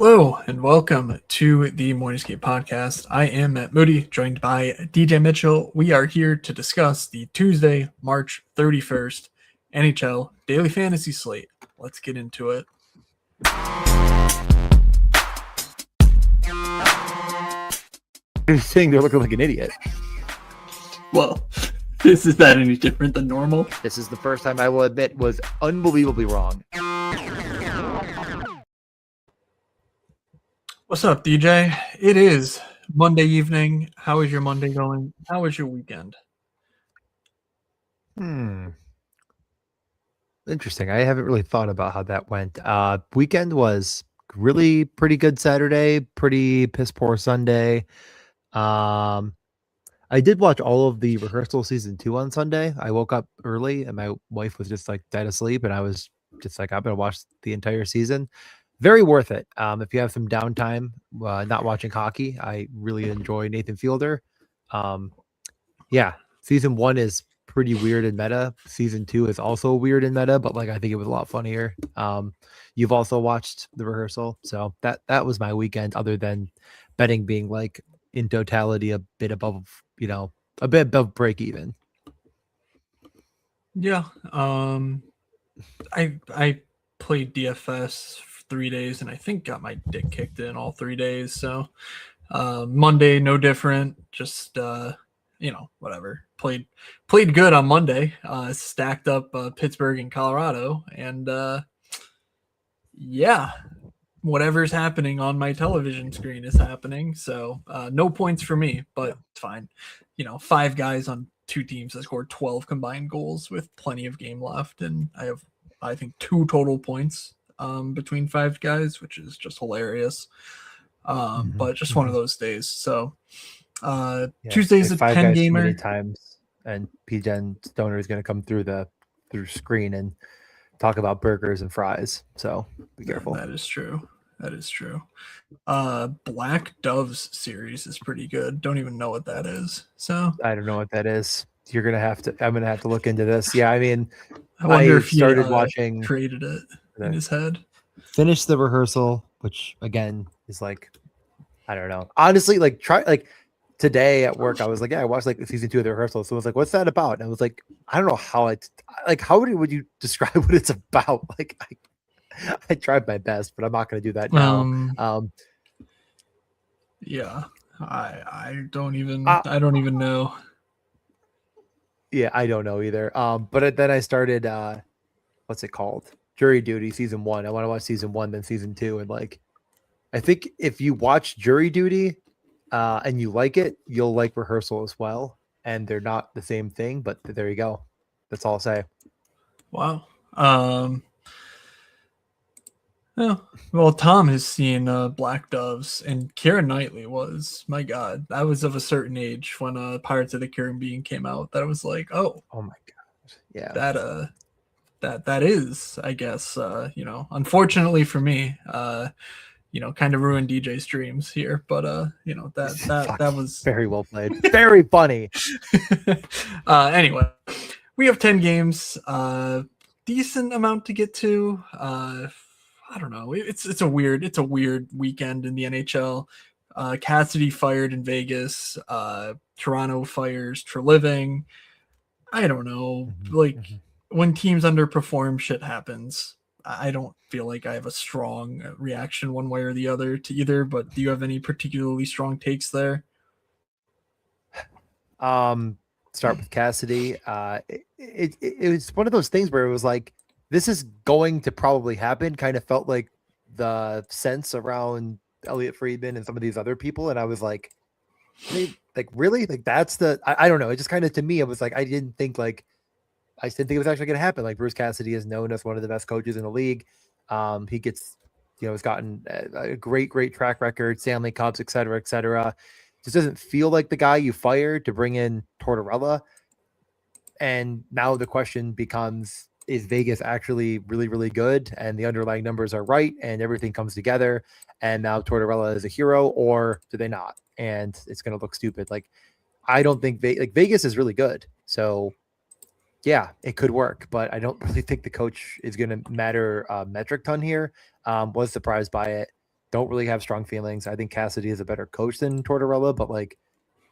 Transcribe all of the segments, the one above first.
Hello and welcome to the Morningscape podcast. I am Matt Moody, joined by DJ Mitchell. We are here to discuss the Tuesday, March 31st NHL Daily Fantasy Slate. Let's get into it. You're saying they're looking like an idiot. Well, is that any different than normal? This is the first time I will admit was unbelievably wrong. What's up, DJ? It is Monday evening. How is your Monday going? How was your weekend? Interesting. I haven't really thought about how that went. Weekend was really pretty good Saturday, pretty piss poor Sunday. I did watch all of the rehearsal season 2 on Sunday. I woke up early and my wife was just like dead asleep, and I was just like, I'm gonna watch the entire season. Very worth it. If you have some downtime, not watching hockey, I really enjoy Nathan Fielder. Yeah, season 1 is pretty weird and meta. Season 2 is also weird and meta, but like I think it was a lot funnier. You've also watched the rehearsal, so that was my weekend. Other than betting being like in totality a bit above, a bit above break even. Yeah, I played DFS 3 days and I think got my dick kicked in all 3 days. So Monday, no different. Just whatever. Played good on Monday. Stacked up Pittsburgh and Colorado, and yeah, whatever's happening on my television screen is happening. So no points for me, but it's fine. 5 guys on 2 teams that scored 12 combined goals with plenty of game left, and I think 2 total points between 5 guys, which is just hilarious. But just one of those days. So Tuesday's a 10 gamer times, and PGen Stoner is going to come through screen and talk about burgers and fries. So be careful. That is true. Black Doves series is pretty good. Don't even know what that is. So I don't know what that is. I'm gonna have to look into this. Yeah, I mean, I wonder if he started watching, created it in his head. Finished the rehearsal, which again is like, I don't know. Honestly, like today at work, I was like, yeah, I watched like season 2 of the rehearsal. So I was like, what's that about? And I was like, I don't know how how would you describe what it's about? Like I tried my best, but I'm not going to do that now. Yeah, I don't even know. Yeah, I don't know either. But then I started, what's it called? Jury Duty season 1. I want to watch season 1, then season 2. And like, I think if you watch Jury Duty and you like it, you'll like rehearsal as well. And they're not the same thing, but there you go. That's all I'll say. Wow. Yeah. Well, Tom has seen Black Doves, and Keira Knightley was, my God, I was of a certain age when Pirates of the Caribbean came out that I was like, oh my God. Yeah. That is, I guess, unfortunately for me, kind of ruined DJ's dreams here, but that was very well played. Very funny. Anyway, we have 10 games, decent amount to get to. I don't know. It's a weird weekend in the NHL. Cassidy fired in Vegas. Toronto fires Treliving. I don't know. When teams underperform, shit happens. I don't feel like I have a strong reaction one way or the other to either, but do you have any particularly strong takes there? Start with Cassidy. It was one of those things where it was like, this is going to probably happen. Kind of felt like the sense around Elliot Friedman and some of these other people. And I was like, really? Like, that's I don't know. It just kind of, to me, it was like, I didn't think it was actually going to happen. Like, Bruce Cassidy is known as one of the best coaches in the league. He gets, has gotten a great track record, Stanley Cups, et cetera, et cetera. Just doesn't feel like the guy you fired to bring in Tortorella. And now the question becomes, is Vegas actually really, really good and the underlying numbers are right and everything comes together and now Tortorella is a hero, or do they not? And it's going to look stupid. Like, I don't think Vegas is really good. So yeah, it could work, but I don't really think the coach is going to matter a metric ton here. Was surprised by it. don't really have strong feelings. I think Cassidy is a better coach than Tortorella, but like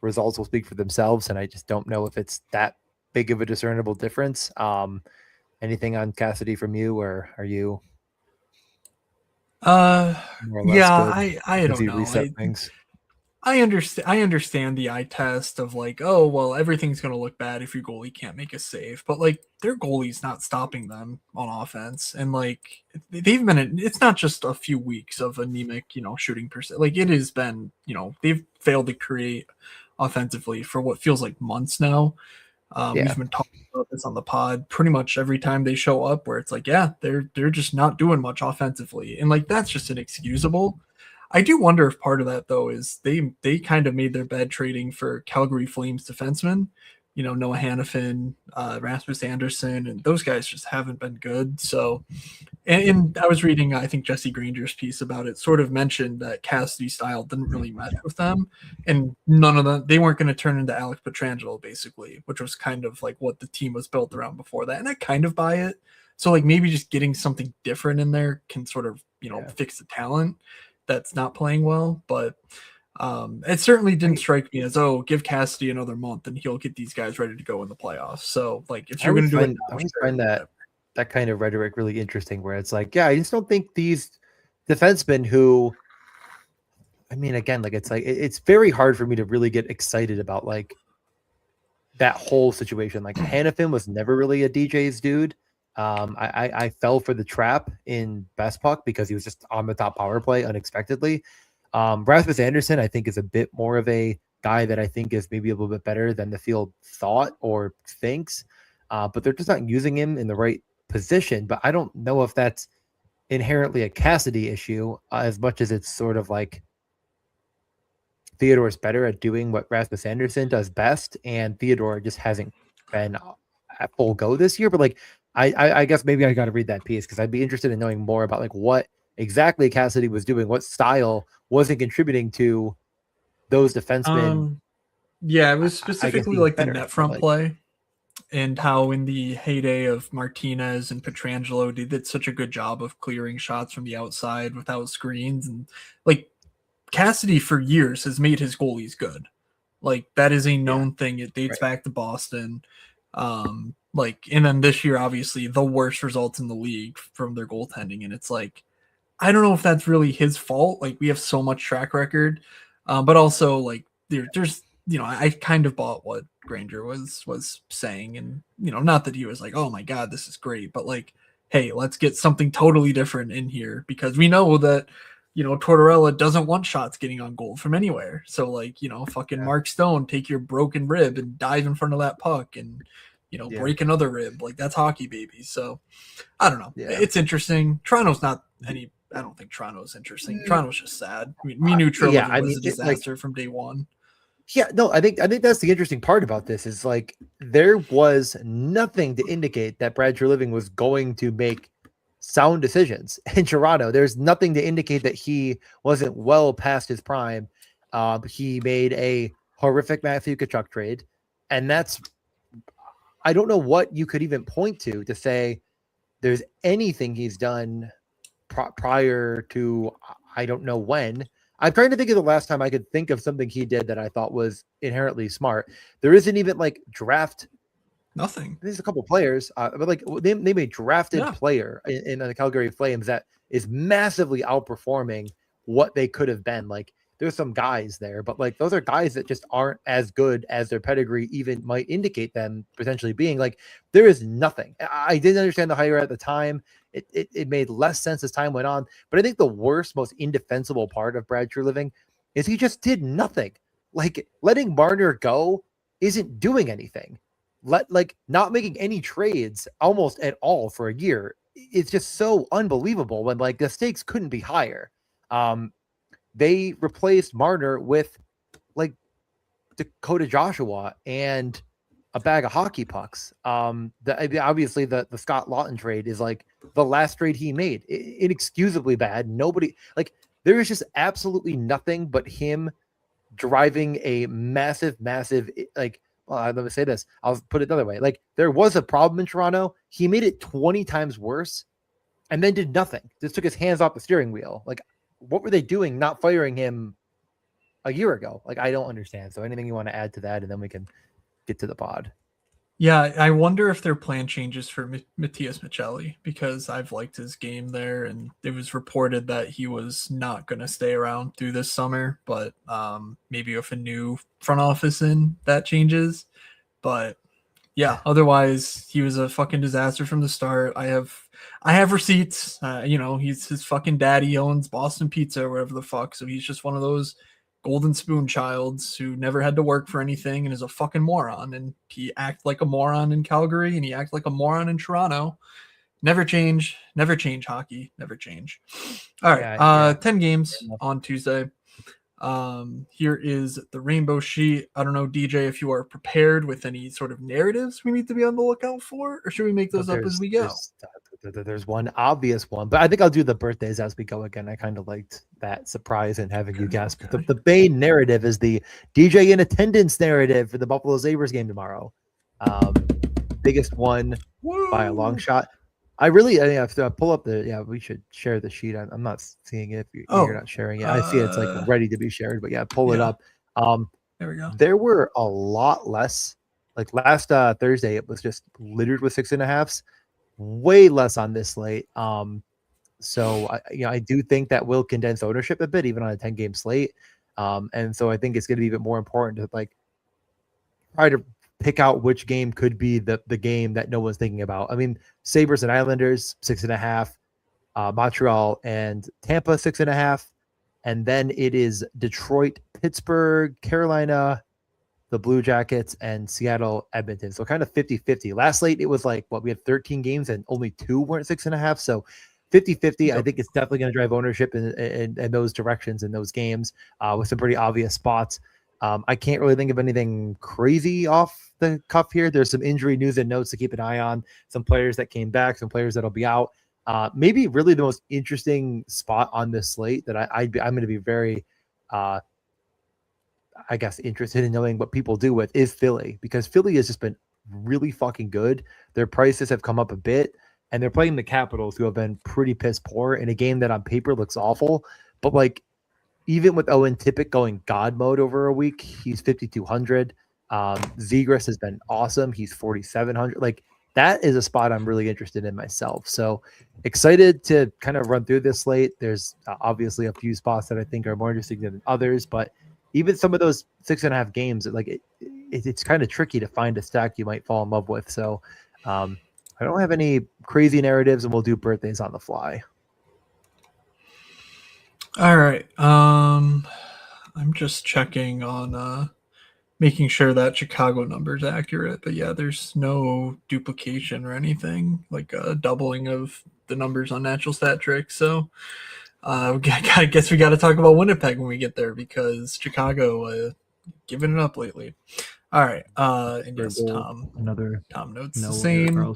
results will speak for themselves, and I just don't know if it's that big of a discernible difference. Anything on Cassidy from you, or are you more or less Yeah, good? I Does don't he know. reset things? I understand the eye test of like, oh well, everything's gonna look bad if your goalie can't make a save, but like their goalie's not stopping them on offense, and like they've been. It's not just a few weeks of anemic, shooting percent. Like it has been, they've failed to create offensively for what feels like months now. Yeah. We've been talking about this on the pod pretty much every time they show up, where it's like, yeah, they're just not doing much offensively, and like that's just inexcusable. I do wonder if part of that though is they kind of made their bed trading for Calgary Flames defensemen, Noah Hannafin, Rasmus Anderson, and those guys just haven't been good. So, and I was reading, I think Jesse Granger's piece about it, sort of mentioned that Cassidy's style didn't really mesh with them, and none of them they weren't going to turn into Alex Pietrangelo basically, which was kind of like what the team was built around before that, and I kind of buy it. So like maybe just getting something different in there can sort of fix the talent that's not playing well, but it certainly didn't strike me as, oh, give Cassidy another month and he'll get these guys ready to go in the playoffs. So like if you're going to do it now, I always find that kind of rhetoric really interesting, where it's like, yeah, I just don't think these defensemen who, I mean, again, like it's very hard for me to really get excited about like that whole situation. Like Hannafin was never really a DJ's dude. I fell for the trap in Best Puck because he was just on the top power play unexpectedly. Rasmus Anderson, I think, is a bit more of a guy that I think is maybe a little bit better than the field thought or thinks. But they're just not using him in the right position. But I don't know if that's inherently a Cassidy issue as much as it's sort of like Theodore's better at doing what Rasmus Anderson does best, and Theodore just hasn't been at full go this year. But like, I guess maybe I got to read that piece because I'd be interested in knowing more about like what exactly Cassidy was doing, what style wasn't contributing to those defensemen. Yeah, it was I guess specifically being like the better, net but front like, play and how in the heyday of Martinez and Petrangelo, they did such a good job of clearing shots from the outside without screens. And like Cassidy for years has made his goalies good. Like that is a known thing. It dates back to Boston. And then this year, obviously, the worst results in the league from their goaltending. And it's like, I don't know if that's really his fault. Like we have so much track record, but also like there's I kind of bought what Granger was saying, and not that he was like, oh my god, this is great, but like, hey, let's get something totally different in here because we know that Tortorella doesn't want shots getting on goal from anywhere. So like fucking Mark Stone, take your broken rib and dive in front of that puck and break another rib. Like that's hockey, baby. So I don't know. Yeah. It's interesting. Toronto's not any. I don't think Toronto's interesting. Toronto's just sad. We knew Trilliving was a disaster from day one. Yeah, no, I think that's the interesting part about this is like there was nothing to indicate that Brad Trilliving was going to make sound decisions in Toronto. There's nothing to indicate that he wasn't well past his prime. He made a horrific Matthew Tkachuk trade, and that's I don't know what you could even point to say there's anything he's done prior to I don't know when. I'm trying to think of the last time I could think of something he did that I thought was inherently smart. There isn't even like draft. Nothing. There's a couple players, but like they made a drafted player in the Calgary Flames that is massively outperforming what they could have been. Like there's some guys there, but like those are guys that just aren't as good as their pedigree even might indicate them potentially being. Like there is nothing. I didn't understand the hire at the time. It made less sense as time went on. But I think the worst, most indefensible part of Brad Trilliving is he just did nothing. Like letting Marner go isn't doing anything. Not making any trades almost at all for a year. It's just so unbelievable when like the stakes couldn't be higher. They replaced Marner with like Dakota Joshua and a bag of hockey pucks. Obviously the Scott Lawton trade is like the last trade he made. Inexcusably bad. Nobody like there is just absolutely nothing but him driving a massive like. Well, let me say this. I'll put it another way. Like there was a problem in Toronto. He made it 20 times worse and then did nothing. Just took his hands off the steering wheel. Like what were they doing not firing him a year ago? Like, I don't understand. So anything you want to add to that, and then we can get to the pod. Yeah, I wonder if their plan changes for Matthias Michelli, because I've liked his game there, and it was reported that he was not going to stay around through this summer. But maybe if a new front office in, that changes. But yeah, otherwise he was a fucking disaster from the start. I have receipts. He's his fucking daddy owns Boston Pizza or whatever the fuck. So he's just one of those golden spoon childs who never had to work for anything and is a fucking moron. And he acted like a moron in Calgary and he acted like a moron in Toronto. Never change hockey, never change. All right, 10 games on Tuesday. Here is the rainbow sheet. I don't know, DJ, if you are prepared with any sort of narratives we need to be on the lookout for, or should we make those up as we go? There's one obvious one, but I think I'll do the birthdays as we go again. I kind of liked that surprise and having you guess. But the Bane narrative is the DJ in attendance narrative for the Buffalo Sabres game tomorrow. Biggest one by a long shot. I have to pull up we should share the sheet. I'm not seeing it if you're not sharing it. I see it's like ready to be shared, but pull it up. There we go. There were a lot less, like last Thursday, it was just littered with 6.5s, way less on this slate. So I do think that will condense ownership a bit, even on a 10-game slate. And so I think it's going to be even more important to like try to pick out which game could be the game that no one's thinking about. I mean, Sabres and Islanders, 6.5, Montreal and Tampa, 6.5. And then it is Detroit, Pittsburgh, Carolina, the Blue Jackets, and Seattle, Edmonton. So kind of 50-50. Last slate, it was like, we had 13 games and only 2 weren't 6.5. So 50-50, I think it's definitely going to drive ownership in those directions in those games with some pretty obvious spots. I can't really think of anything crazy off the cuff here. There's some injury news and notes to keep an eye on. Some players that came back, some players that'll be out. Maybe really the most interesting spot on this slate that I'm going to be very, interested in knowing what people do with is Philly, because Philly has just been really fucking good. Their prices have come up a bit, and they're playing the Capitals, who have been pretty piss poor in a game that on paper looks awful. But like, even with Owen Tippett going God mode over a week, he's 5,200. Zegras has been awesome. He's 4,700. Like, that is a spot I'm really interested in myself. So excited to kind of run through this slate. There's obviously a few spots that I think are more interesting than others, but even some of those 6.5 games, it's kind of tricky to find a stack you might fall in love with. So I don't have any crazy narratives, and we'll do birthdays on the fly. All right. I'm just checking on making sure that Chicago number is accurate. But yeah, there's no duplication or anything, like a doubling of the numbers on Natural Stat Trick. So I guess we got to talk about Winnipeg when we get there, because Chicago giving it up lately. All right. And yes, Tom notes the same.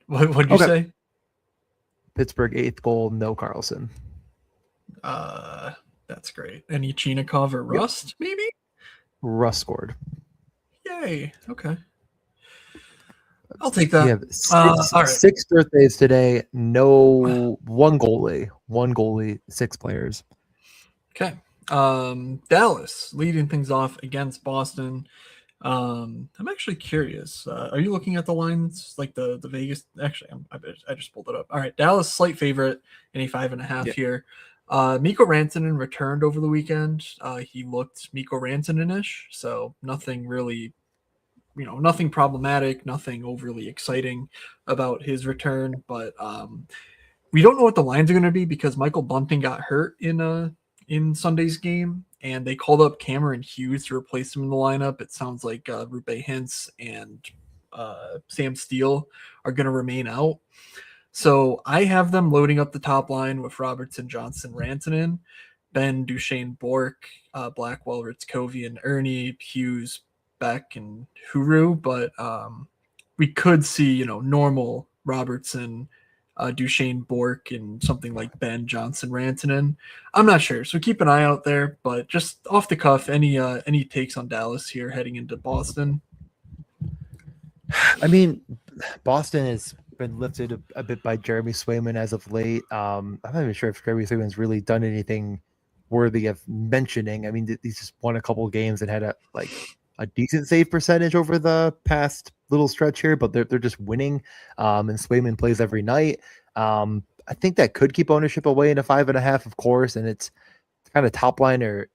What'd you say? Pittsburgh 8th goal, no Carlson. That's great. Any Chinikov or Rust, maybe? Rust scored. Yay. Okay. I'll take that. Yeah, six birthdays today. No, one goalie, 6 players. Okay. Dallas leading things off against Boston. I'm actually curious. Are you looking at the lines, like the Vegas? Actually, I just pulled it up. All right, Dallas slight favorite, any 5.5 here. Mikko Rantanen returned over the weekend. He looked Mikko Rantanen-ish, so nothing really, nothing problematic, nothing overly exciting about his return. But we don't know what the lines are going to be, because Michael Bunting got hurt in Sunday's game, and they called up Cameron Hughes to replace him in the lineup. It sounds like Rupe Hintz and Sam Steele are going to remain out. So I have them loading up the top line with Robertson, Johnson, Rantanen, Ben, Duchesne, Bork, Blackwell, Ritzcovey, and Ernie, Hughes, Beck, and Huru. But we could see, normal Robertson, Duchesne, Bork, and something like Ben, Johnson, Rantanen. I'm not sure, so keep an eye out there. But just off the cuff, any takes on Dallas here heading into Boston? I mean, Boston is been lifted a bit by Jeremy Swayman as of late. I'm not even sure if Jeremy Swayman's really done anything worthy of mentioning. I mean, he's just won a couple of games and had a decent save percentage over the past little stretch here, but they're just winning. And Swayman plays every night. I think that could keep ownership away in a 5.5, of course, and it's kind of top line or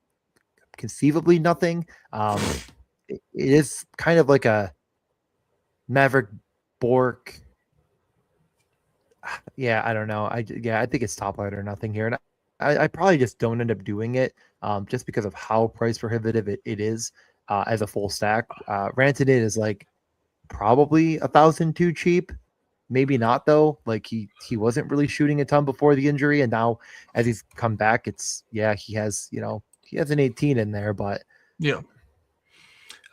conceivably nothing. It is kind of like a Maverick Bork. Yeah, I don't know. I think it's top line or nothing here, and I probably just don't end up doing it, just because of how price prohibitive it is as a full stack. Rantanen is like probably 1,000 too cheap. Maybe not though. Like he wasn't really shooting a ton before the injury, and now as he's come back, he has an 18 in there, but Yeah.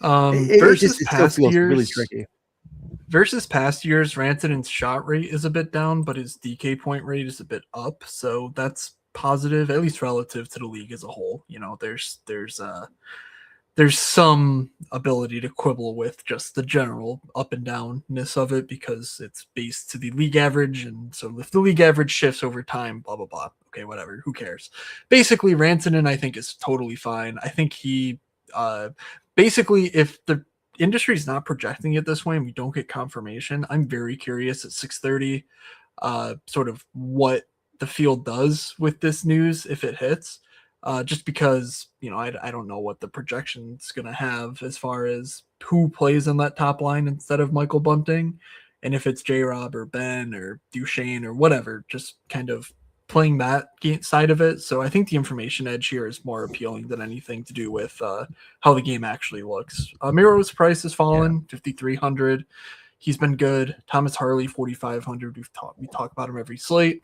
it still feels really tricky. Versus past years, Rantanen's shot rate is a bit down, but his DK point rate is a bit up. So that's positive, at least relative to the league as a whole. There's some ability to quibble with just the general up and downness of it because it's based to the league average. And so if the league average shifts over time, blah, blah, blah. Okay, whatever. Who cares? Basically, Rantanen, I think, is totally fine. I think he basically, if the industry is not projecting it this way and we don't get confirmation, I'm very curious at 6:30 sort of what the field does with this news if it hits. Just because, I don't know what the projection's going to have as far as who plays on that top line instead of Michael Bunting. And if it's J-Rob or Ben or Duchesne or whatever, just kind of playing that side of it. So I think the information edge here is more appealing than anything to do with how the game actually looks. Miro's price has fallen, 5,300. He's been good. Thomas Harley, 4,500. We talk about him every slate.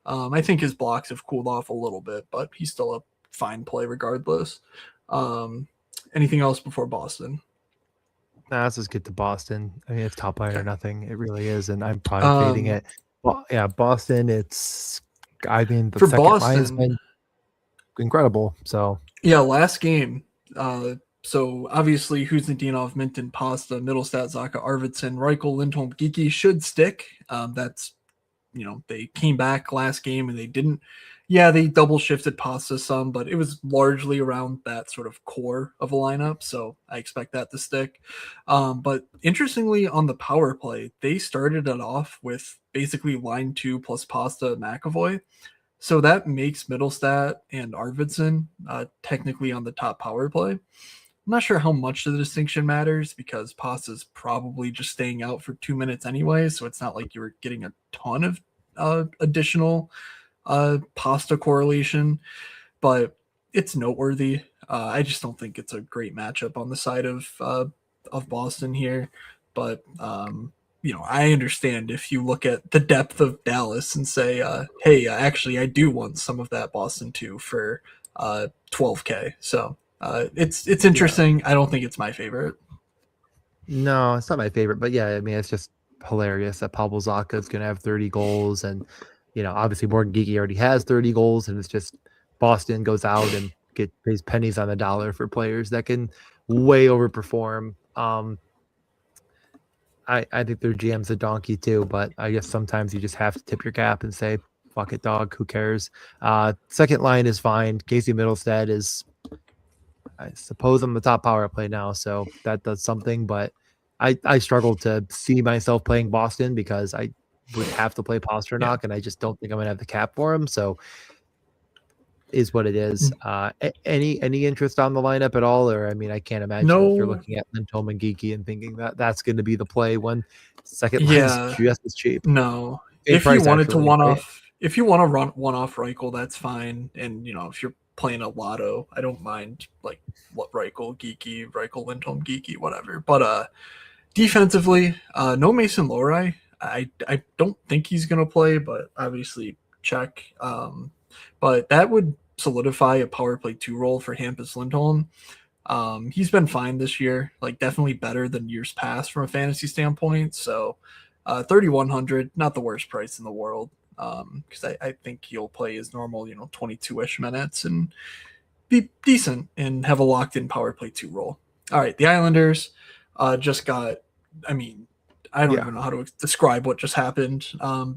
I think his blocks have cooled off a little bit, but he's still a fine play regardless. Anything else before Boston? Nah, let's just get to Boston. I mean, it's top line or nothing. It really is, and I'm probably fading it. Well, yeah, Boston. The second line has been incredible. So yeah, last game. So obviously, Kuznetsov, Minton, Pasta, Middlestat, Zaka, Arvidsson, Reichel, Lindholm, Geeky should stick. That's they came back last game and they didn't. Yeah, they double shifted Pasta some, but it was largely around that sort of core of a lineup. So I expect that to stick. But interestingly, on the power play, they started it off with basically line 2 plus Pasta McAvoy. So that makes Middlestat and Arvidsson technically on the top power play. I'm not sure how much the distinction matters because Pasta's probably just staying out for 2 minutes anyway. So it's not like you were getting a ton of additional Pasta correlation, but it's noteworthy. I just don't think it's a great matchup on the side of Boston here. But I understand if you look at the depth of Dallas and say, hey, actually, I do want some of that Boston too for $12K. So it's interesting. Yeah. I don't think it's my favorite. No, it's not my favorite, but yeah, I mean, it's just hilarious that Pavel Zacha is going to have 30 goals and, obviously Morgan Geeky already has 30 goals and it's just Boston goes out and pays pennies on the dollar for players that can way overperform. I think their GM's a donkey too, but I guess sometimes you just have to tip your cap and say, fuck it, dog, who cares? Second line is fine. Casey Middlestat is, I suppose, I'm the top power play now, so that does something, but I struggle to see myself playing Boston because I would have to play Pasternak, and I just don't think I'm going to have the cap for him, so is what it is. Any interest on the lineup at all? Or, I mean, I can't imagine if you're looking at Lindholm and Geeky and thinking that that's going to be the play when second line just is cheap. No. If you wanted to one-off, if you want to run one-off Reichel, that's fine. And, if you're playing a lotto, I don't mind, like, what Reichel, Lindholm, Geeky, whatever. But defensively, no Mason Lohrei. I don't think he's going to play, but obviously check. But that would solidify a power play 2 role for Hampus Lindholm. He's been fine this year, like definitely better than years past from a fantasy standpoint. So 3,100, not the worst price in the world, because I think he'll play his normal, 22-ish minutes and be decent and have a locked-in power play 2 role. All right, the Islanders just got, I don't even know how to describe what just happened.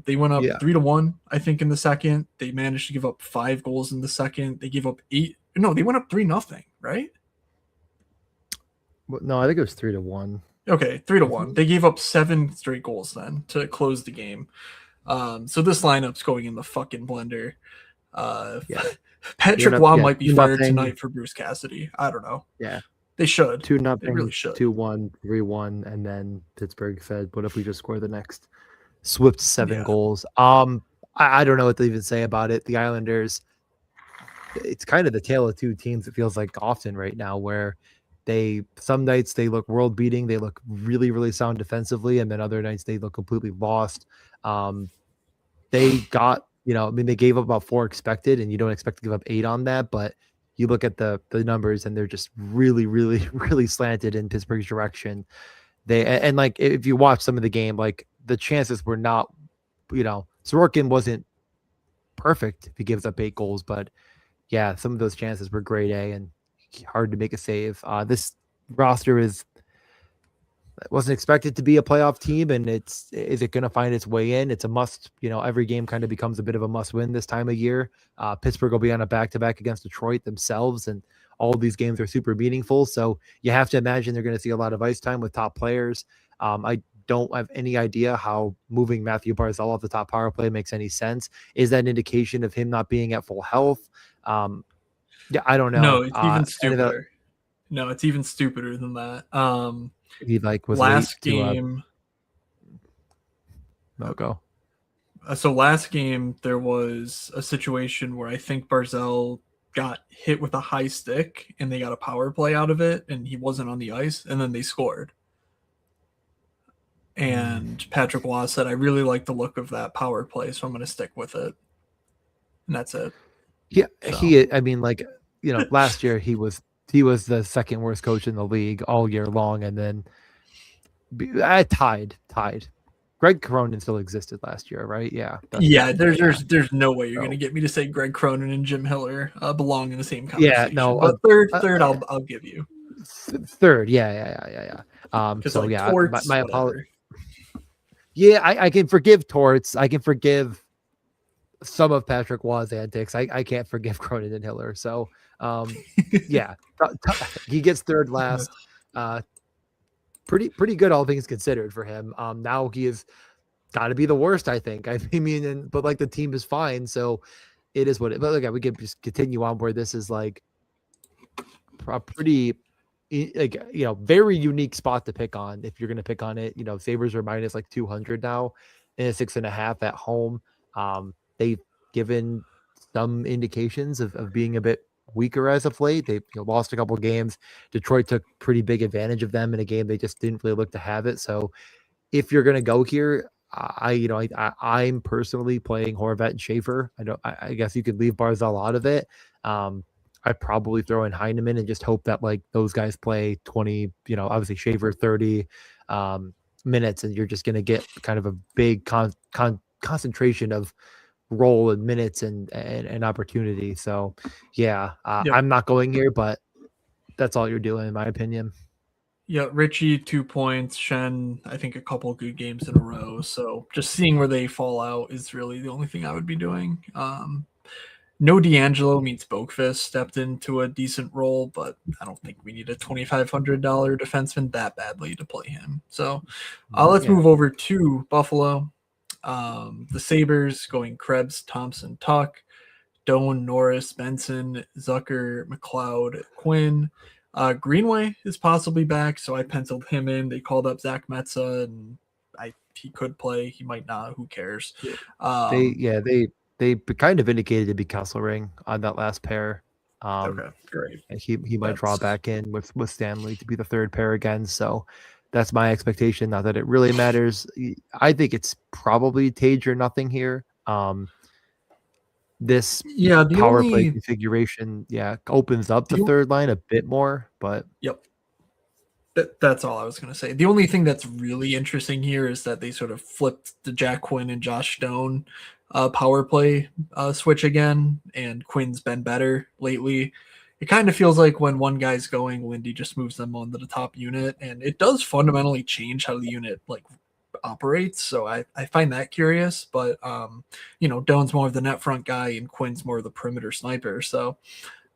They went up 3-1, I think, in the second. They managed to give up 5 goals in the second. They gave up 8. No, they went up 3-0, right? No, I think it was 3-1. Okay, 3-1. They gave up 7 straight goals then to close the game. So this lineup's going in the fucking blender. Patrick Waugh might be fired tonight for Bruce Cassidy. I don't know. Yeah. They should. 2-0, they really should. 2-1, 3-1, and then Pittsburgh said, "What if we just score the next swift 7 goals?" I don't know what to even say about it. The Islanders, it's kind of the tale of two teams. It feels like often right now, where some nights they look world beating, they look really, really sound defensively, and then other nights they look completely lost. They got, they gave up about 4 expected, and you don't expect to give up 8 on that, but you look at the numbers and they're just really, really, really slanted in Pittsburgh's direction. And like, if you watch some of the game, like the chances were not, Sorokin wasn't perfect if he gives up 8 goals, but yeah, some of those chances were grade A and hard to make a save. This roster wasn't expected to be a playoff team, and is it going to find its way in? It's a must. Every game kind of becomes a bit of a must win this time of year. Pittsburgh will be on a back-to-back against Detroit themselves, and all of these games are super meaningful. So you have to imagine they're going to see a lot of ice time with top players. I don't have any idea how moving Matthew Barzal off the top power play makes any sense. Is that an indication of him not being at full health? I don't know. No, it's even stupider. No, it's even stupider than that. He was last game. Go. So last game there was a situation where I think Barzal got hit with a high stick and they got a power play out of it, and he wasn't on the ice, and then they scored. And Patrick Waugh said, "I really like the look of that power play, so I'm going to stick with it." And that's it. Yeah, so. Last year he was the second worst coach in the league all year long, and then tied. Greg Cronin still existed last year, right? Yeah. There's no way you're going to get me to say Greg Cronin and Jim Hiller belong in the same conversation. Yeah, no. But third, I'll give you. Third, yeah. Torts, my apologies. Yeah, I can forgive Torts. I can forgive some of Patrick Waugh's antics. I can't forgive Cronin and Hiller. So, yeah, he gets third last. Pretty good, all things considered, for him. Now he has got to be the worst, I think. But like the team is fine, so it is what it. But okay, we can just continue on where this is like a pretty, very unique spot to pick on if you're going to pick on it. Sabres are minus like 200 now, and 6.5 at home. They've given some indications of being a bit weaker as of late. They lost a couple of games. Detroit took pretty big advantage of them in a game they just didn't really look to have it. So if you're going to go here, I'm personally playing Horvat and Schaefer. I guess you could leave Barzal out of it. I'd probably throw in Heineman and just hope that like those guys play 20, obviously Schaefer 30 minutes, and you're just going to get kind of a big concentration of role and minutes and opportunity. So I'm not going here, but that's all you're doing in my opinion. Yeah, Richie 2 points, Shen I think a couple good games in a row, so just seeing where they fall out is really the only thing I would be doing. No D'Angelo means Boakfist stepped into a decent role, but I don't think we need a $2,500 defenseman that badly to play him. So let's move over to Buffalo. The Sabres going Krebs, Thompson, Tuck, Doan, Norris, Benson, Zucker, McLeod, Quinn. Greenway is possibly back, so I penciled him in. They called up Zach Metza, and he could play. He might not. Who cares? They kind of indicated to be Kesselring on that last pair. Okay, great. And he might draw back in with Stanley to be the third pair again. So that's my expectation. Not that it really matters. I think it's probably Tage or nothing here. This power play configuration, opens up the third line a bit more. But that's all I was going to say. The only thing that's really interesting here is that they sort of flipped the Jack Quinn and Josh Stone power play switch again, and Quinn's been better lately. It kind of feels like when one guy's going, Lindy just moves them onto the top unit, and it does fundamentally change how the unit operates. So I find that curious. But Doan's more of the net front guy and Quinn's more of the perimeter sniper. So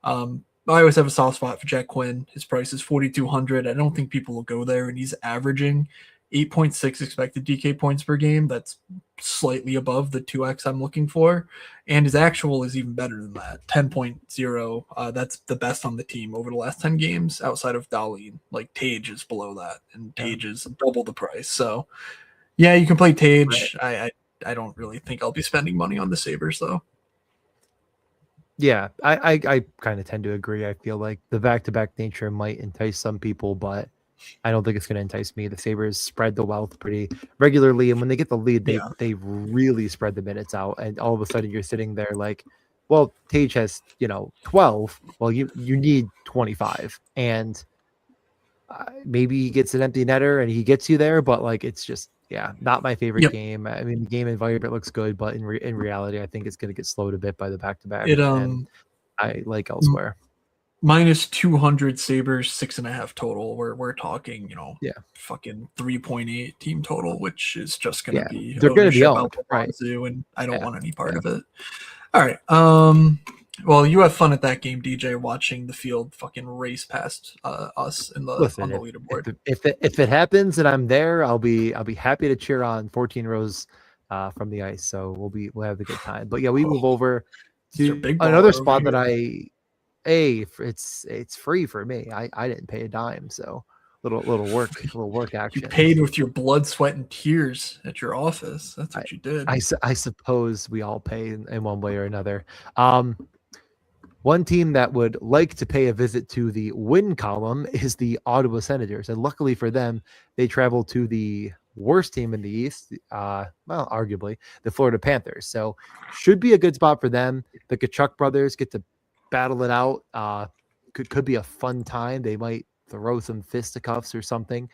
I always have a soft spot for Jack Quinn. His price is 4,200. I don't think people will go there, and he's averaging 8.6 expected DK points per game. That's slightly above the 2x I'm looking for, and his actual is even better than that, 10.0. That's the best on the team over the last 10 games outside of Darlene. Like Tage is below that, and Tage is double the price. So yeah, you can play Tage. Right. I don't really think I'll be spending money on the Sabres though. Yeah, I kind of tend to agree. I feel like the back-to-back nature might entice some people, but I don't think it's going to entice me. The Sabres spread the wealth pretty regularly, and when they get the lead, they really spread the minutes out, and all of a sudden you're sitting there like, well, Tage has 12. Well, you need 25, and maybe he gets an empty netter and he gets you there, but like it's just not my favorite game. I mean, the game environment looks good, but in reality, I think it's going to get slowed a bit by the back-to-back. And I like elsewhere. Minus 200 Sabres, 6.5 total. We're talking, fucking 3.8 team total, which is just going to be they're going to be owned, right? And I don't want any part of it. All right. Well, you have fun at that game, DJ, watching the field fucking race past us on the leaderboard. If it happens and I'm there, I'll be happy to cheer on 14 rows from the ice. So we'll have a good time. But yeah, we move over to another spot that it's free for me. I didn't pay a dime, so little work action. You paid with your blood, sweat, and tears at your office. That's what you did. I suppose we all pay in one way or another. One team that would like to pay a visit to the win column is the Ottawa Senators. And luckily for them, they travel to the worst team in the East, arguably, the Florida Panthers. So should be a good spot for them. The Tkachuk brothers get to battle it out. Could be a fun time. They might throw some fisticuffs or something.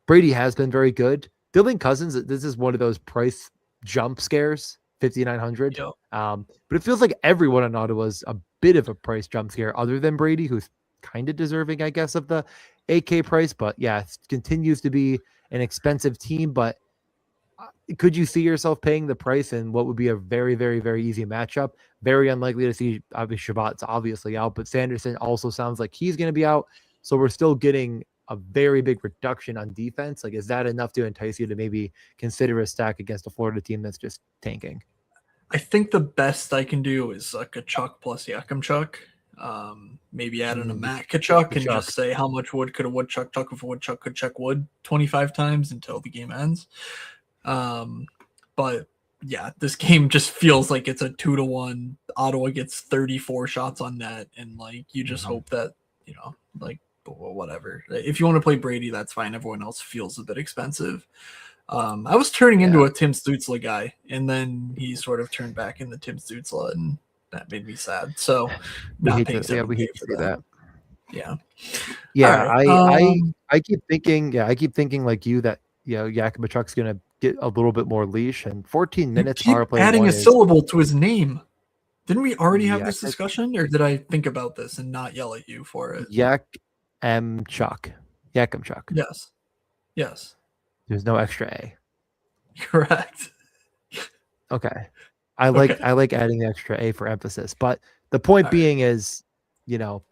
Brady has been very good. Dylan Cousins, this is one of those price jump scares, 5,900. Yep. But it feels like everyone in Ottawa is a bit of a price jump scare other than Brady, who's kind of deserving, I guess, of the AK price. But yeah, it continues to be an expensive team. But could you see yourself paying the price in what would be a very, very, very easy matchup? Very unlikely to see Shabbat's obviously out, but Sanderson also sounds like he's going to be out. So we're still getting a very big reduction on defense. Like, is that enough to entice you to maybe consider a stack against a Florida team that's just tanking? I think the best I can do is a Tkachuk plus Yakimchuk. Maybe add in a Matt Tkachuk and just say how much wood could a woodchuck chuck if a woodchuck could check wood 25 times until the game ends. But yeah, this game just feels like it's a 2-1. Ottawa gets 34 shots on net, and like you just hope that whatever. If you want to play Brady, that's fine. Everyone else feels a bit expensive. I was turning into a Tim Stützle guy, and then he sort of turned back into Tim Stützle, and that made me sad. So we hate to see that. Yeah. Right. I keep thinking like you that Yakimchuk's gonna get a little bit more leash, and 14 minutes power play. Adding a syllable to his name. Didn't we already have this discussion, or did I think about this and not yell at you for it? Yakimchuk. Yes. There's no extra A. Correct. Okay. I like adding the extra A for emphasis, but the point being is,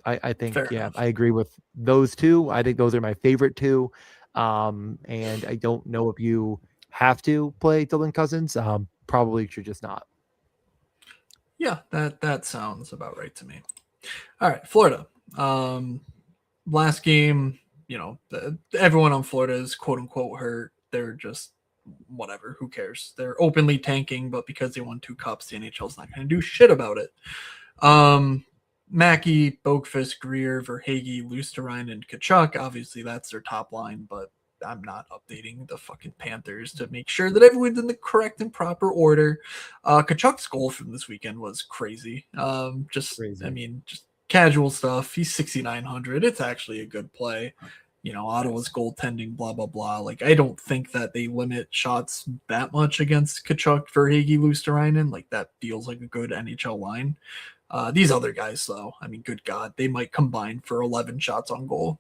I think I agree with those two. I think those are my favorite two. And I don't know if you have to play Dylan Cousins. Probably should just not. Yeah, that sounds about right to me. All right, Florida. Last game, everyone on Florida is quote unquote hurt. They're just whatever. Who cares? They're openly tanking, but because they won 2 cups, the NHL's not going to do shit about it. Mackey, Boakfist, Greer, Verhaeghe, Lusterine, and Tkachuk. Obviously, that's their top line, but I'm not updating the fucking Panthers to make sure that everyone's in the correct and proper order. Tkachuk's goal from this weekend was crazy. Crazy. I mean, just casual stuff. He's 6,900. It's actually a good play. Ottawa's goaltending, blah, blah, blah. Like, I don't think that they limit shots that much against Tkachuk, Verhaeghe, Lusterine. Like, that feels like a good NHL line. These other guys, though, I mean, good God, they might combine for 11 shots on goal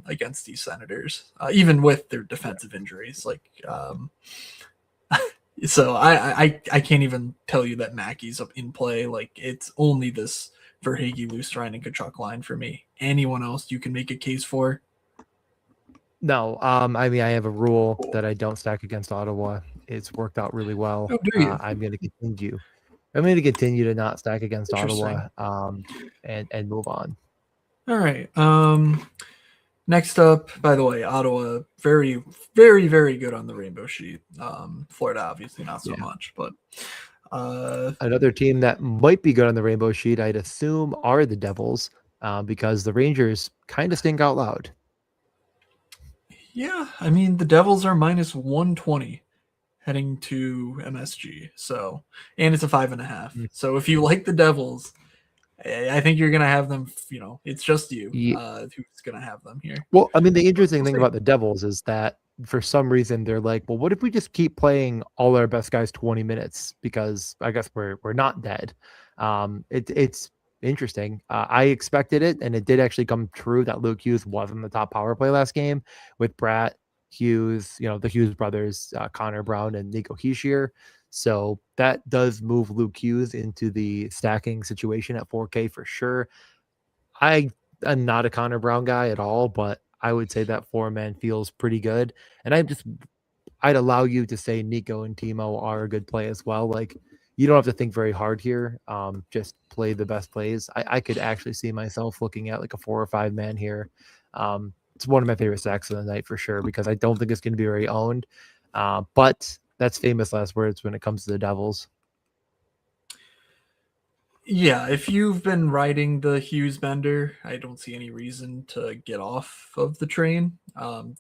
against these Senators, even with their defensive injuries. Like, so I can't even tell you that Mackey's up in play. Like, it's only this Verhaeghe, Lustrine, and Kachuk line for me. Anyone else you can make a case for? No, I mean, I have a rule that I don't stack against Ottawa. It's worked out really well. Oh, do you? I'm going to continue. I'm going to continue to not stack against Interesting. Ottawa, and move on. All right. Next up, by the way, Ottawa, very, very, very good on the rainbow sheet. Florida, obviously, not so much, but another team that might be good on the rainbow sheet, I'd assume, are the Devils, because the Rangers kind of stink out loud. yeah, I mean, the Devils are minus 120 heading to MSG. So, and it's a 5.5. So if you like the Devils, I think you're going to have them, it's just you who's going to have them here. Well, I mean, the interesting thing about the Devils is that for some reason they're like, well, what if we just keep playing all our best guys 20 minutes? Because I guess we're not dead. It's interesting. I expected it, and it did actually come true that Luke Hughes wasn't the top power play last game with Brad Hughes, the Hughes brothers, Connor Brown and Nico Hischier. So that does move Luke Hughes into the stacking situation at 4K for sure. I'm not a Connor Brown guy at all, but I would say that 4-man feels pretty good. And I'd allow you to say Nico and Timo are a good play as well. Like, you don't have to think very hard here. Just play the best plays. I could actually see myself looking at like a 4 or 5 man here. It's one of my favorite stacks of the night for sure, because I don't think it's going to be very owned. But that's famous last words when it comes to the Devils. Yeah, if you've been riding the Hughes bender, I don't see any reason to get off of the train.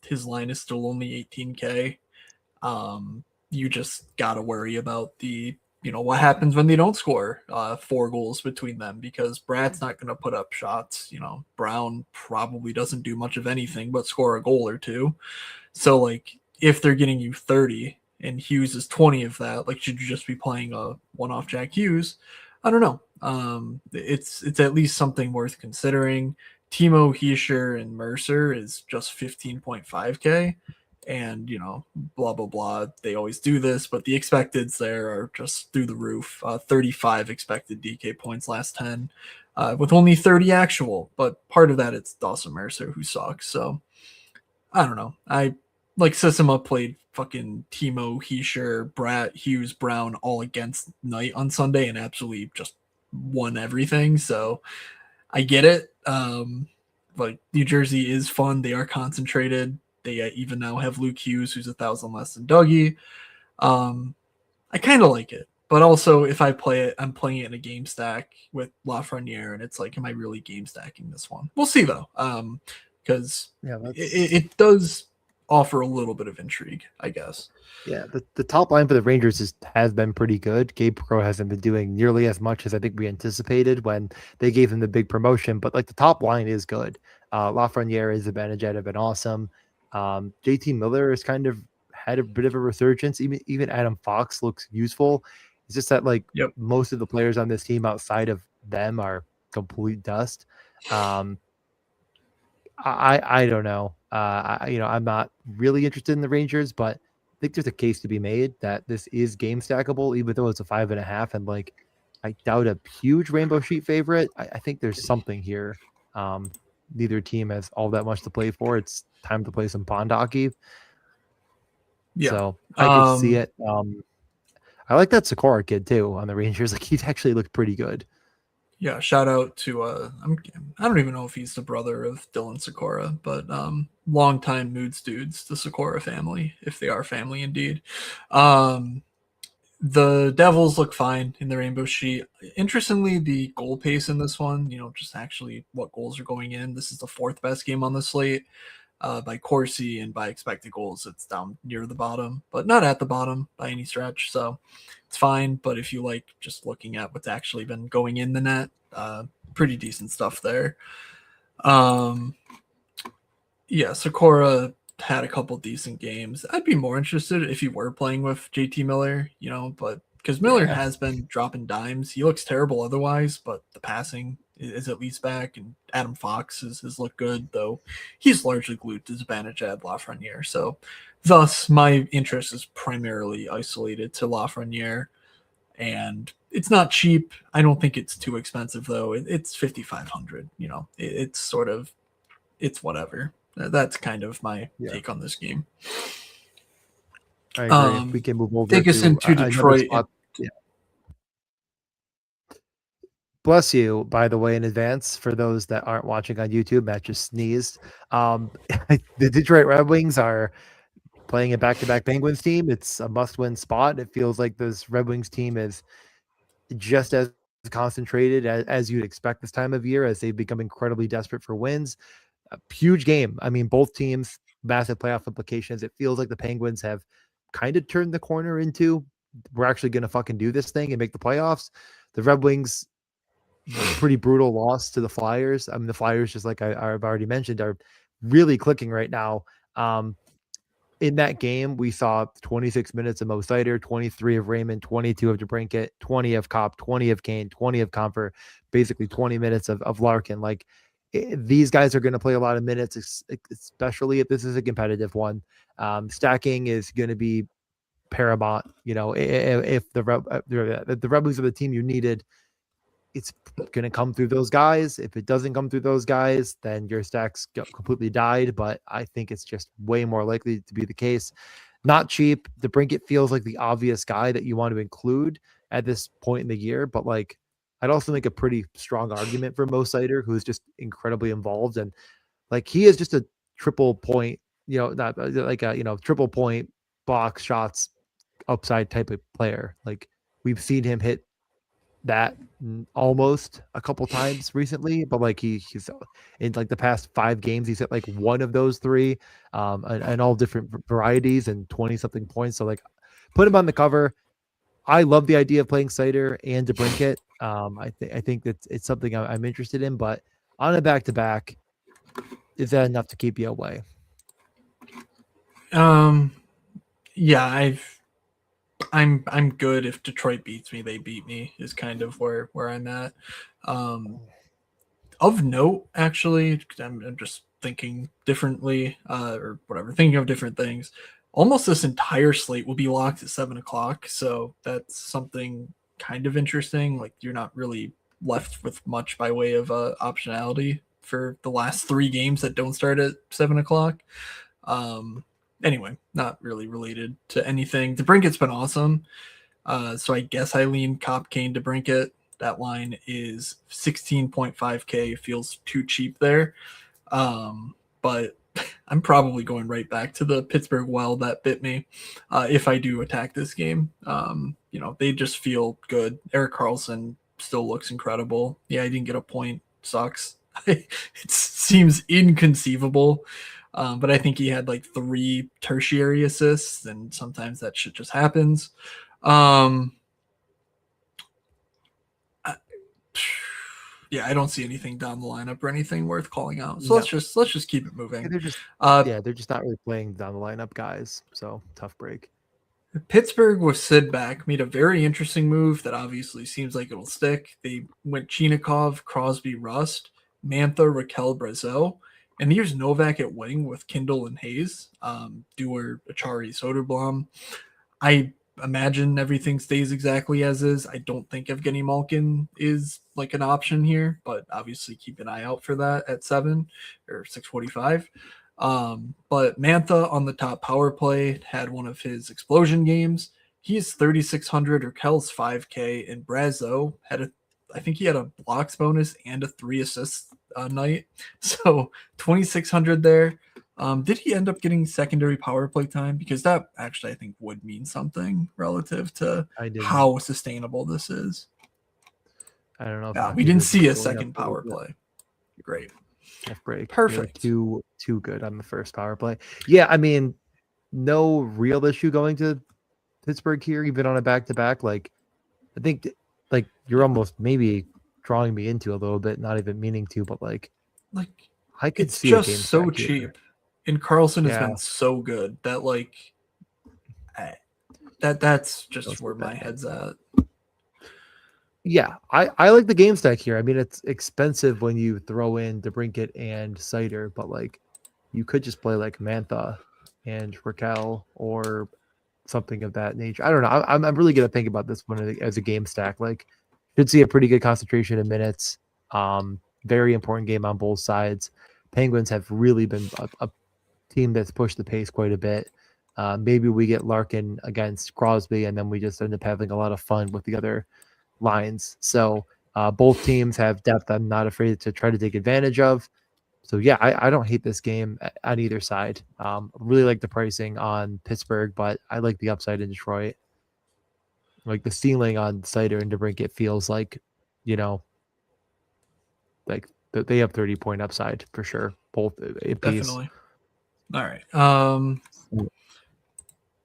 His line is still only 18K. You just got to worry about what happens when they don't score 4 goals between them, because Brad's not going to put up shots. Brown probably doesn't do much of anything but score a goal or two. So, like, if they're getting you 30 and Hughes is 20 of that, like, should you just be playing a one-off Jack Hughes? I don't know. It's at least something worth considering. Timo Hischier and Mercer is just 15.5K, and blah blah blah. They always do this, but the expecteds there are just through the roof. 35 expected DK points last 10, with only 30 actual. But part of that, it's Dawson Mercer who sucks. So I don't know. I like Sissima played fucking Timo, Hischier, Brad, Hughes, Brown all against Knight on Sunday and absolutely just won everything. So I get it. But New Jersey is fun. They are concentrated. They even now have Luke Hughes, who's 1,000 less than Dougie. I kind of like it. But also, if I play it, I'm playing it in a game stack with Lafreniere, and it's like, am I really game stacking this one? We'll see, though. Because it does offer a little bit of intrigue, I guess. Yeah, the top line for the Rangers has been pretty good. Gabe Pro hasn't been doing nearly as much as I think we anticipated when they gave him the big promotion, but like the top line is good. Lafreniere, Zibanejad have been awesome. JT Miller has kind of had a bit of a resurgence. Even Adam Fox looks useful. It's just that most of the players on this team outside of them are complete dust. I don't know. I'm not really interested in the Rangers, but I think there's a case to be made that this is game stackable, even though it's a 5.5. And I doubt a huge rainbow sheet favorite. I think there's something here. Neither team has all that much to play for. It's time to play some pond hockey. Yeah. So I can see it. I like that Sikora kid too on the Rangers. Like, he's actually looked pretty good. Yeah, shout out to I don't even know if he's the brother of Dylan Sikora, but longtime Moods dudes, the Sikora family, if they are family indeed. The Devils look fine in the rainbow sheet. Interestingly, the goal pace in this one, just actually what goals are going in. This is the 4th best game on the slate. By Corsi and by expected goals, it's down near the bottom, but not at the bottom by any stretch. So it's fine. But if you like just looking at what's actually been going in the net, pretty decent stuff there. Yeah, Sikora had a couple decent games. I'd be more interested if you were playing with JT Miller, but because Miller Yeah. has been dropping dimes. He looks terrible otherwise, but the passing is at least back, and Adam Fox has looked good, though he's largely glued to Zibanejad, Lafreniere. So, thus, my interest is primarily isolated to Lafreniere, and it's not cheap. I don't think it's too expensive, though. It's 5,500. You know, it's sort of, it's whatever. That's kind of my Yeah. take on this game. I agree. We can move over Take us to into another Detroit. spot. Yeah. Bless you, by the way, in advance for those that aren't watching on YouTube. Matt just sneezed. The Detroit Red Wings are playing a back-to-back Penguins team. It's a must-win spot. It feels like this Red Wings team is just as concentrated as you'd expect this time of year, as they become incredibly desperate for wins. A huge game. I mean, both teams, massive playoff implications. It feels like the Penguins have kind of turned the corner into, we're actually going to fucking do this thing and make the playoffs. The Red Wings, pretty brutal loss to the Flyers. I mean, the Flyers, just like I've already mentioned, are really clicking right now. In that game, we saw 26 minutes of Mo Seider, 23 of Raymond, 22 of DeBrincat, 20 of Kopp, 20 of Kane, 20 of Comfort, basically 20 minutes of Larkin. Like, these guys are going to play a lot of minutes, especially if this is a competitive one. Stacking is going to be paramount. You know, if the Red Wings are the team you needed, it's going to come through those guys. If it doesn't come through those guys, then your stacks completely died. But I think it's just way more likely to be the case. Not cheap. DeBrincat feels like the obvious guy that you want to include at this point in the year, but like, I'd also make a pretty strong argument for Mo Seider, who's just incredibly involved, and like, he is just a triple point, not like a triple point box shots upside type of player. Like, we've seen him hit that almost a couple times recently, but like he's in like the past 5 games, he's hit like one of those 3, and all different varieties and 20 something points. So like, put him on the cover. I love the idea of playing Seider and DeBrincat. I think that it's something I'm interested in, but on a back-to-back, is that enough to keep you away? Yeah, I'm good. If Detroit beats me, they beat me, is kind of where I'm at. Of note, actually, I'm just thinking differently, or whatever, thinking of different things. Almost this entire slate will be locked at 7 o'clock, so that's something kind of interesting. Like, you're not really left with much by way of optionality for the last 3 games that don't start at 7 o'clock. Anyway, not really related to anything. DeBrincat's been awesome. So I guess I lean Cop Kane DeBrincat. That line is 16.5K. Feels too cheap there. But I'm probably going right back to the Pittsburgh well that bit me if I do attack this game. They just feel good. Erik Karlsson still looks incredible. Yeah, I didn't get a point. Sucks. It seems inconceivable. But I think he had like 3 tertiary assists, and sometimes that shit just happens. I don't see anything down the lineup or anything worth calling out. So let's just keep it moving. They're just not really playing down the lineup guys. So tough break. Pittsburgh with Sid back made a very interesting move that obviously seems like it'll stick. They went Chinikov, Crosby, Rust, Mantha, Raquel, Brazeau, and here's Novak at wing with Kindle and Hayes, Dewar, Achari, Soderblom. I imagine everything stays exactly as is. I don't think Evgeny Malkin is like an option here, but obviously keep an eye out for that at 7 or 6:45. But Mantha on the top power play had one of his explosion games. He's 3,600, or Kel's 5K, and Brazo I think he had a blocks bonus and a 3 assists night. So 2,600 there. Did he end up getting secondary power play time? Because that actually, I think, would mean something relative to how sustainable this is. I don't know. Yeah, we didn't see a second power play. Great. Tough break. Perfect. Too good on the first power play. Yeah, I mean, no real issue going to Pittsburgh here, even on a back-to-back. Like, I think, like, you're almost maybe drawing me into a little bit, not even meaning to, but like I could see it's just so cheap. And Karlsson has been so good that, like, That's just Those where are my bad. head's at. Yeah, I like the game stack here. I mean, it's expensive when you throw in DeBrincat and Cider, but like you could just play like Mantha and Raquel or something of that nature. I don't know. I'm really gonna think about this one as a game stack. Like, should see a pretty good concentration of minutes. Very important game on both sides. Penguins have really been a team that's pushed the pace quite a bit. Maybe we get Larkin against Crosby, and then we just end up having a lot of fun with the other lines. So both teams have depth. I'm not afraid to try to take advantage of. So yeah, I don't hate this game on either side. Really like the pricing on Pittsburgh, but I like the upside in Detroit. Like the ceiling on Cider and DeBrincat feels like, you know, like they have 30-point upside for sure, both a piece. Definitely. All right.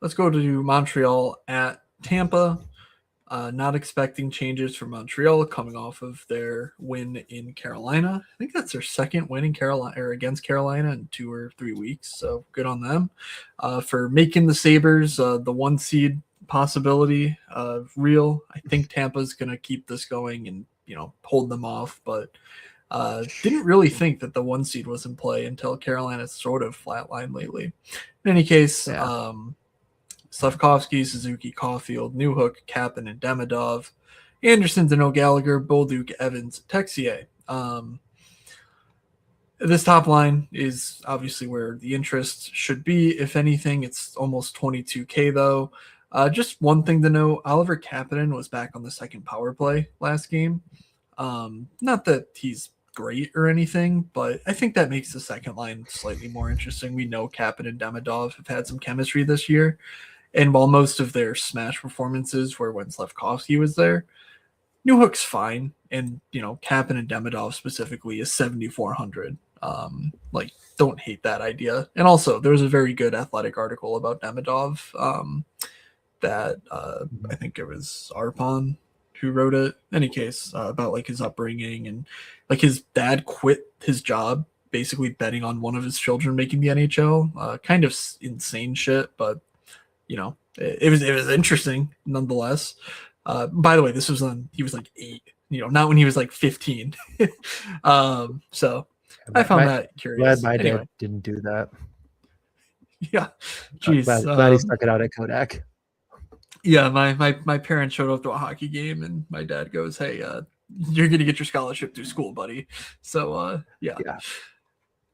Let's go to Montreal at Tampa. Not expecting changes from Montreal coming off of their win in Carolina. I think that's their second win in Carolina or against Carolina in 2 or 3 weeks. So good on them for making the Sabres the 1 seed possibility real. I think Tampa's going to keep this going and hold them off, but didn't really think that the 1 seed was in play until Carolina sort of flatlined lately. In any case, Yeah. Slavkovsky, Suzuki, Caulfield, Newhook, Kapanen, and Demidov, Anderson, Dano Gallagher, Bolduc, Evans, Texier. This top line is obviously where the interest should be. If anything, it's almost 22K though. Just one thing to know, Oliver Kapanen was back on the second power play last game. Not that he's great or anything, but I think that makes the second line slightly more interesting. We know Kapanen and Demidov have had some chemistry this year. And while most of their smash performances were when Slavkovsky was there, Newhook's fine. And, Kapanen and Demidov specifically is 7,400. Don't hate that idea. And also, there was a very good athletic article about Demidov that I think it was Arpon who wrote it. In any case, about like his upbringing and like his dad quit his job basically betting on one of his children making the NHL. Kind of insane shit, but it was interesting nonetheless. By the way, this was when he was like 8, not when he was like 15. So I found that curious. Glad my Anyway. dad didn't do that. Yeah. Jeez. Glad he stuck it out at Kodak. Yeah, my parents showed up to a hockey game and my dad goes, "Hey, you're gonna get your scholarship through school, buddy." So yeah.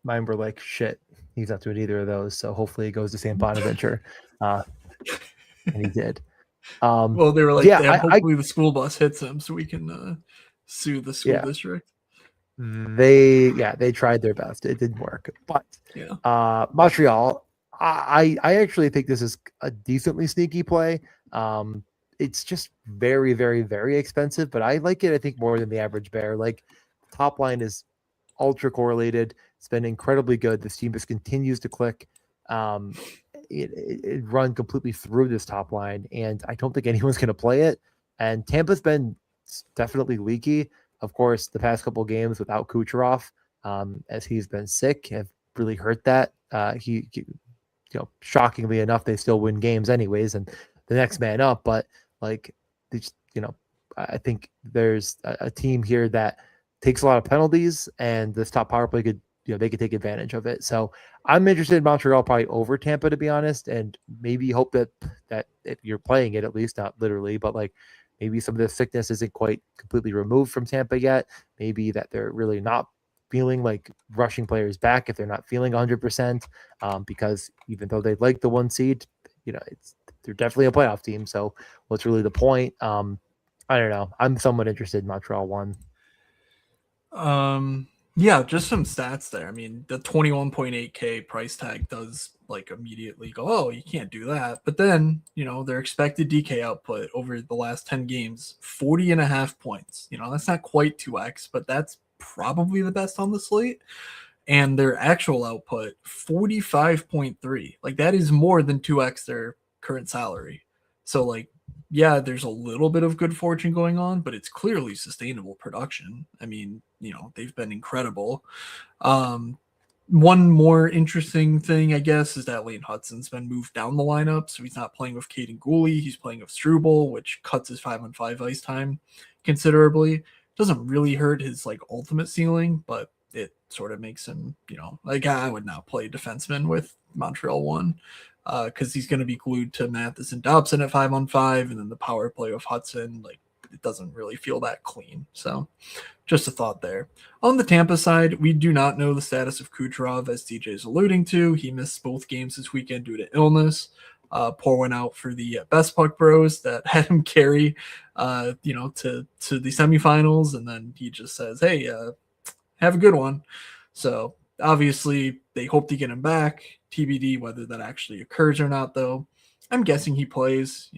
Mine were like, shit, he's not doing either of those. So hopefully he goes to St. Bonaventure. And he did. Well, they were like, hopefully the school bus hits him so we can sue the school district. They tried their best. It didn't work. But Montreal, I actually think this is a decently sneaky play. It's just very, very, very expensive, but I like it, I think, more than the average bear. Like, top line is ultra correlated. It's been incredibly good. This team just continues to click. It run completely through this top line, and I don't think anyone's going to play it. And Tampa's been definitely leaky. Of course, the past couple games without Kucherov, as he's been sick, have really hurt that. He shockingly enough, they still win games anyways, and the next man up. But like, they just, I think there's a team here that takes a lot of penalties, and this top power play could, they could take advantage of it. So I'm interested in Montreal probably over Tampa, to be honest, and maybe hope that if you're playing it, at least not literally, but like maybe some of the sickness isn't quite completely removed from Tampa yet. Maybe that they're really not feeling like rushing players back if they're not feeling 100%, because even though they'd like the 1 seed, they're definitely a playoff team. So what's really the point? I don't know. I'm somewhat interested in Montreal 1. Yeah, just some stats there. I mean, the 21.8K price tag does like immediately go, oh, you can't do that. But then, their expected DK output over the last 10 games, 40.5 points. That's not quite 2x, but that's probably the best on the slate. And their actual output, 45.3. Like, that is more than 2x their current salary. So, like, yeah, there's a little bit of good fortune going on, but it's clearly sustainable production. I mean, they've been incredible. One more interesting thing, I guess, is that Lane Hudson's been moved down the lineup, so he's not playing with Caden Gooley. He's playing with Struble, which cuts his 5-on-5 ice time considerably. Doesn't really hurt his like ultimate ceiling, but it sort of makes him, like I would not play defenseman with Montreal one because he's going to be glued to Matheson and Dobson at 5-on-5, and then the power play of Hudson, like it doesn't really feel that clean. So just a thought there. On the Tampa side, we do not know the status of Kucherov, as DJ is alluding to. He missed both games this weekend due to illness. Pour one out for the Best Puck Bros that had him carry, to the semifinals, and then he just says, "Hey, have a good one." So obviously, they hope to get him back. TBD whether that actually occurs or not, though. I'm guessing he plays.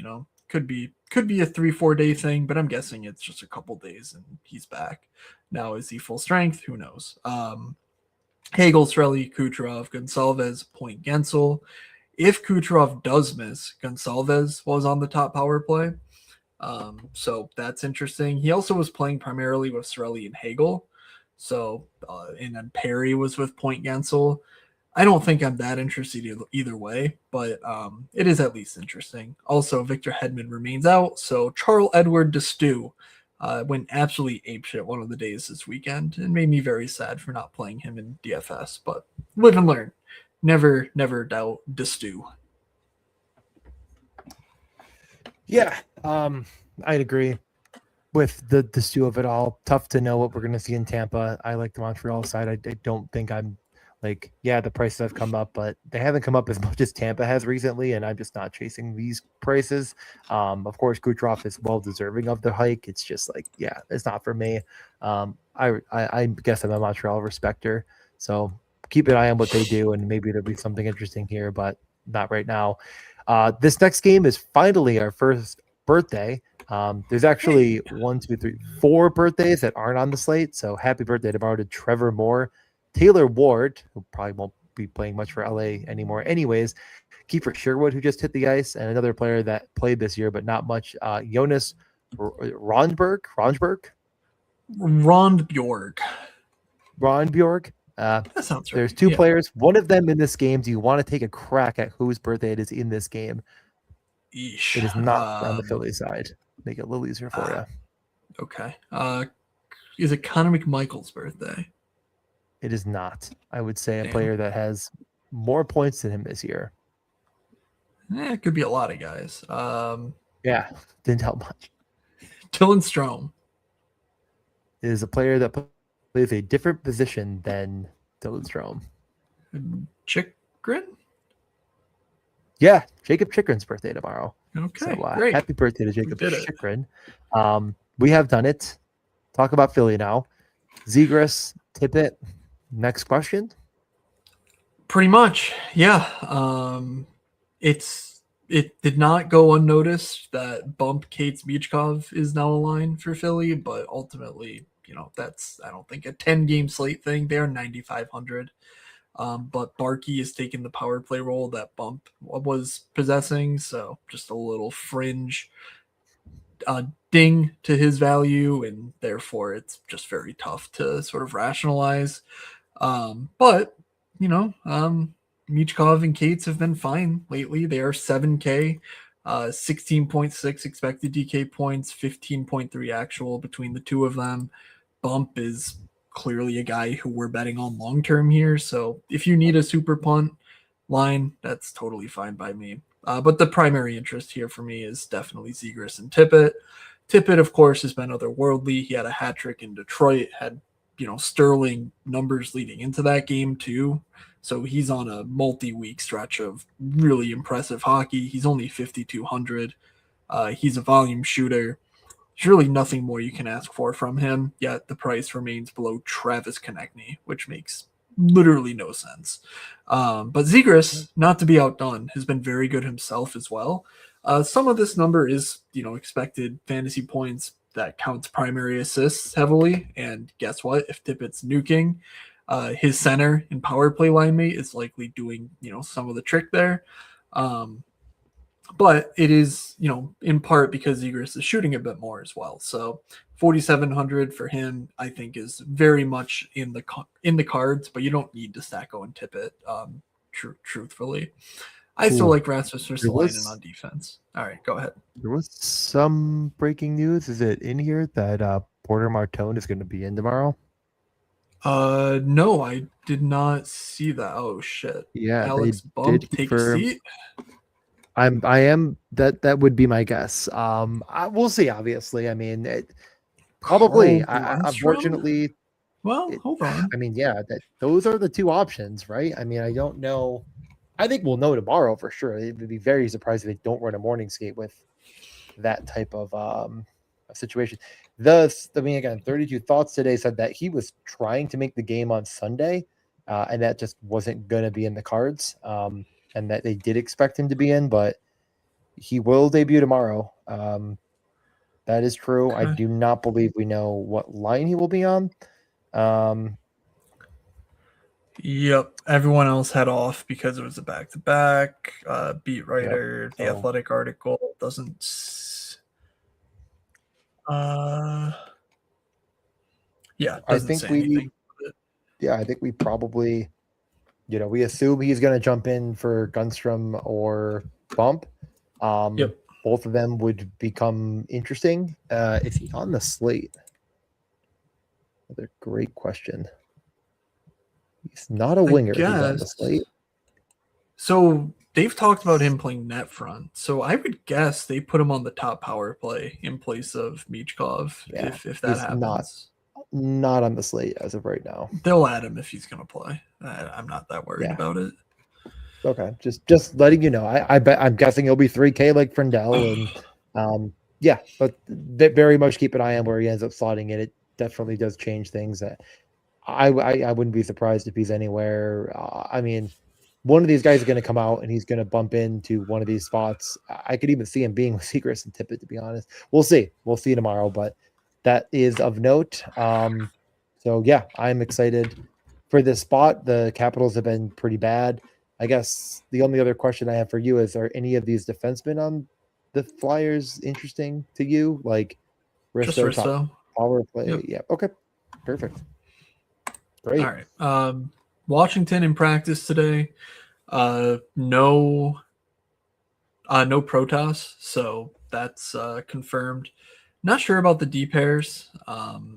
Could be a 3-4 day thing, but I'm guessing it's just a couple days and he's back. Now, is he full strength? Who knows? Hagel, Strelly, Kucherov, Gonsalves, Point Gensel. If Kucherov does miss, Gonsalves was on the top power play. So that's interesting. He also was playing primarily with Strelly and Hagel. So, and then Perry was with Point Gensel. I don't think I'm that interested either way, but it is at least interesting. Also, Victor Hedman remains out, so Charles Edward Destu went absolutely apeshit one of the days this weekend and made me very sad for not playing him in DFS, but live and learn. Never doubt Destu. Yeah, I'd agree with the Destu of it all. Tough to know what we're going to see in Tampa. I like the Montreal side. I don't think I'm like, yeah, the prices have come up, but they haven't come up as much as Tampa has recently, and I'm just not chasing these prices. Of course, Kucherov is well deserving of the hike. It's just like, yeah, it's not for me. I guess I'm a Montreal respecter, so keep an eye on what they do, and maybe there'll be something interesting here, but not right now. This next game is finally our first birthday. There's actually 1, 2, 3, 4 birthdays that aren't on the slate, so happy birthday tomorrow to Trevor Moore, Taylor Ward, who probably won't be playing much for LA anymore anyways, Kiefer Sherwood, who just hit the ice, and another player that played this year, but not much, Jonas Ronbjorg. That sounds right. There's 2 players. One of them in this game. Do you want to take a crack at whose birthday it is in this game? Eesh. It is not on the Philly side. Make it a little easier for you. Okay. Is it Connor McMichael's birthday? It is not. I would say a player that has more points than him this year. It could be a lot of guys. Yeah, didn't help much. Dylan Strome is a player that plays a different position than Dylan Strome. Chikrin? Yeah, Jacob Chikrin's birthday tomorrow. Okay, so, great. Happy birthday to Jacob Chikrin. We have done it. Talk about Philly now. Zegras, Tippett. Next question. Pretty much, yeah. It did not go unnoticed that Bump Kate's Michkov is now a line for Philly, but ultimately, that's, I don't think, a 10-game slate thing. They're 9,500. But Barkey has taken the power play role that Bump was possessing, so just a little fringe ding to his value, and therefore it's just very tough to sort of rationalize. But Michkov and Cates have been fine lately. They are 7K, 16.6 expected DK points, 15.3 actual between the two of them. Bump is clearly a guy who we're betting on long term here. So if you need a super punt line, that's totally fine by me. But the primary interest here for me is definitely Zegras and Tippett. Tippett, of course, has been otherworldly. He had a hat trick in Detroit, had sterling numbers leading into that game too. So he's on a multi-week stretch of really impressive hockey. He's only 5,200. He's a volume shooter. There's really nothing more you can ask for from him, yet the price remains below Travis Konechny, which makes literally no sense. But Zegras, not to be outdone, has been very good himself as well. Some of this number is, expected fantasy points that counts primary assists heavily. And guess what? If Tippett's nuking, his center and power play line mate is likely doing, some of the trick there. but it is, in part because Zegras is shooting a bit more as well. So 4,700 for him, I think, is very much in the cards, but you don't need to Stacko and tip it. Truthfully, I still Ooh, like Rasmus there Ristolainen on was defense. All right, go ahead. some breaking news. Is it in here that Porter Martone is going to be in tomorrow? No, I did not see that. Oh shit. Yeah, they Alex did Bump, take a confirm. seat. I am that would be my guess. We'll see. Obviously, I mean, probably. Carl I Brunstrom? unfortunately, Well, hold on. I mean, yeah, those are the two options, right? I mean, I don't know. I think we'll know tomorrow for sure. It would be very surprised if they don't run a morning skate with that type of situation. Thus, I mean, again, 32 Thoughts today said that he was trying to make the game on Sunday, and that just wasn't going to be in the cards, and that they did expect him to be in, but he will debut tomorrow. That is true. I Okay. do not believe we know what line he will be on. Um, Yep. Everyone else had off because it was a back to back. Beat yep. writer, the So athletic article doesn't. Uh, yeah, I doesn't think say anything. I think we probably, we assume he's going to jump in for Gunstrom or Bump. Yep. Both of them would become interesting. Is he on the slate? Another great question. He's not a I winger if he's on the guess. slate. So they've talked about him playing net front. So I would guess they put him on the top power play in place of Michkov Yeah, if that he's happens. not on the slate as of right now. They'll add him if he's going to play. I'm not that worried Yeah. about it. Okay. Just letting you know. I bet I'm guessing he'll be 3K like Frindell, and yeah, but very much keep an eye on where he ends up slotting in. It definitely does change things. I wouldn't be surprised if he's anywhere. I mean, one of these guys is going to come out and he's going to bump into one of these spots. I could even see him being with Secrets and Tippett, to be honest. We'll see. We'll see tomorrow, but that is of note. So yeah, I'm excited for this spot. The Capitals have been pretty bad. I guess the only other question I have for you is: are any of these defensemen on the Flyers interesting to you? Like Just Risto, top Risto. power play? Yep. Yeah. Okay. Perfect. All Great. right. Washington in practice today. No, no Protoss, so that's confirmed. Not sure about the D pairs.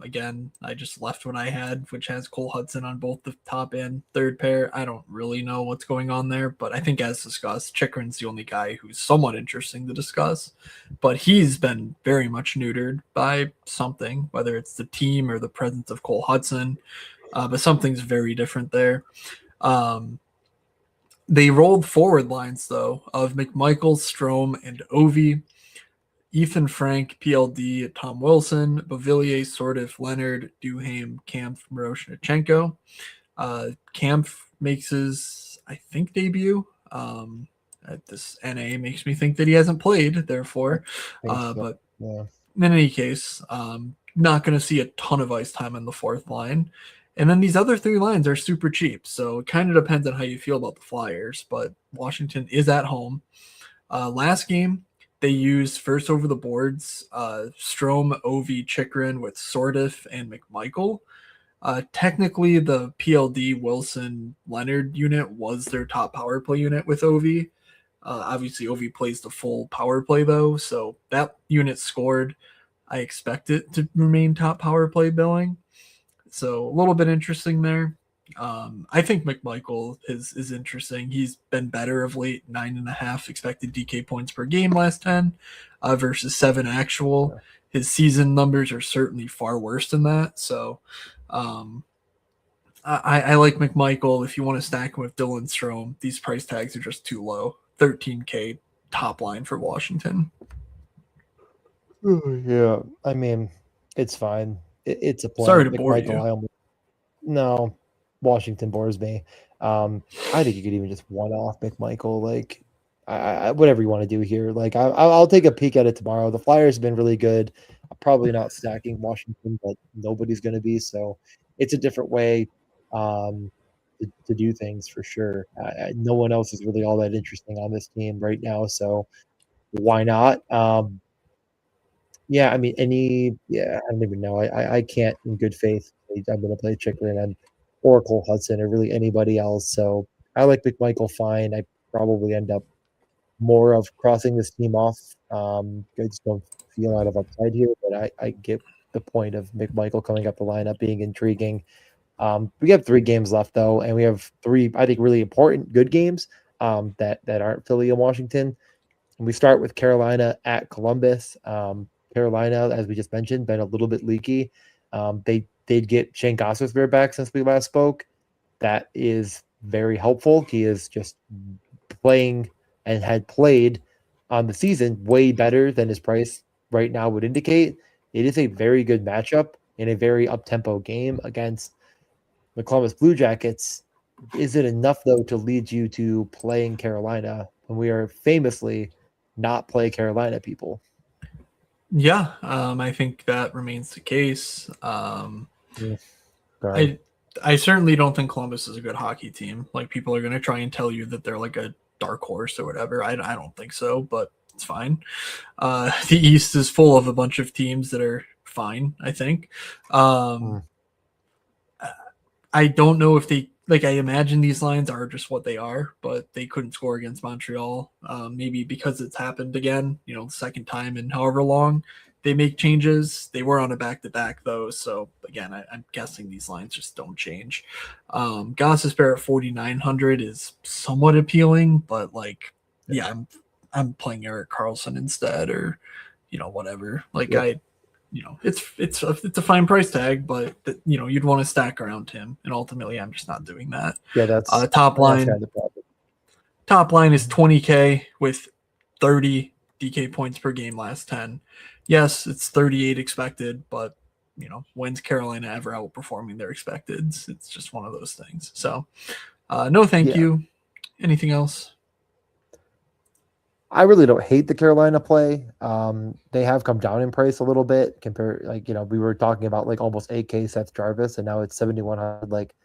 Again, I just left what I had, which has Cole Hudson on both the top and third pair. I don't really know what's going on there, but I think, as discussed, Chikrin's the only guy who's somewhat interesting to discuss. But he's been very much neutered by something, whether it's the team or the presence of Cole Hudson. But something's very different there. Um, they rolled forward lines, though, of McMichael, Strome, and Ovi. Ethan Frank, PLD, Tom Wilson, Bavillier, Sordiff, Leonard, Duham, Kampf, Miroshnichenko. Kampf makes his, I think, debut. This NA makes me think that he hasn't played, therefore. I think so. But Yeah. in any case, not going to see a ton of ice time in the fourth line. And then these other three lines are super cheap. So it kind of depends on how you feel about the Flyers. But Washington is at home. Last game, they used first over the boards Strome, Ovi, Chikrin with Sordiff and McMichael. Technically, the PLD Wilson Leonard unit was their top power play unit with Ovi. Obviously, Ovi plays the full power play, though, so that unit scored. I expect it to remain top power play billing. So a little bit interesting there. I think McMichael is interesting. He's been better of late, 9.5 expected DK points per game last 10 versus 7 actual. Yeah. His season numbers are certainly far worse than that. So um, I like McMichael. If you want to stack him with Dylan Strome, these price tags are just too low. 13K top line for Washington. Yeah. I mean, it's fine. It's a play. Sorry to bore McMichael, you. No, Washington bores me. I think you could even just one off McMichael. Like, whatever you want to do here. Like, I'll take a peek at it tomorrow. The Flyers have been really good. I'm probably not stacking Washington, but nobody's going to be. So it's a different way to do things for sure. No one else is really all that interesting on this team right now. So why not? Yeah, I mean, I don't even know. I can't in good faith say I'm going to play Chikrin and Oracle Hudson or really anybody else. So I like McMichael fine. I probably end up more of crossing this team off. I just don't feel a lot of upside here, but I get the point of McMichael coming up the lineup being intriguing. We have 3 games left though, and we have 3, I think, really important good games that aren't Philly and Washington. And we start with Carolina at Columbus. Carolina, as we just mentioned, been a little bit leaky. They did get Shane Gostisbehere back since we last spoke. That is very helpful. He is just playing and had played on the season way better than his price right now would indicate. It is a very good matchup in a very up-tempo game against the Columbus Blue Jackets. Is it enough, though, to lead you to playing Carolina when we are famously not play Carolina people? Yeah, I think that remains the case. Sorry. I certainly don't think Columbus is a good hockey team. Like, people are going to try and tell you that they're like a dark horse or whatever. I don't think so, but it's fine. The East is full of a bunch of teams that are fine, I think. I don't know if they like. I imagine these lines are just what they are, but they couldn't score against Montreal. Maybe because it's happened again. The second time in however long they make changes. They were on a back-to-back though, so again, I'm guessing these lines just don't change. Gostisbehere at 4,900 is somewhat appealing, but like, yeah, I'm playing Eric Carlson instead, or whatever. Like, Yep. it's a fine price tag, but you'd want to stack around him, and ultimately, I'm just not doing that. Yeah, that's Top kind line. of the problem. Top line is 20K with 30 DK points per game last 10. Yes, it's 38 expected, but when's Carolina ever outperforming their expecteds? It's just one of those things. So, no, thank you. Anything else? I really don't hate the Carolina play. They have come down in price a little bit compared, we were talking about like almost 8K Seth Jarvis, and now it's 7,100. Like,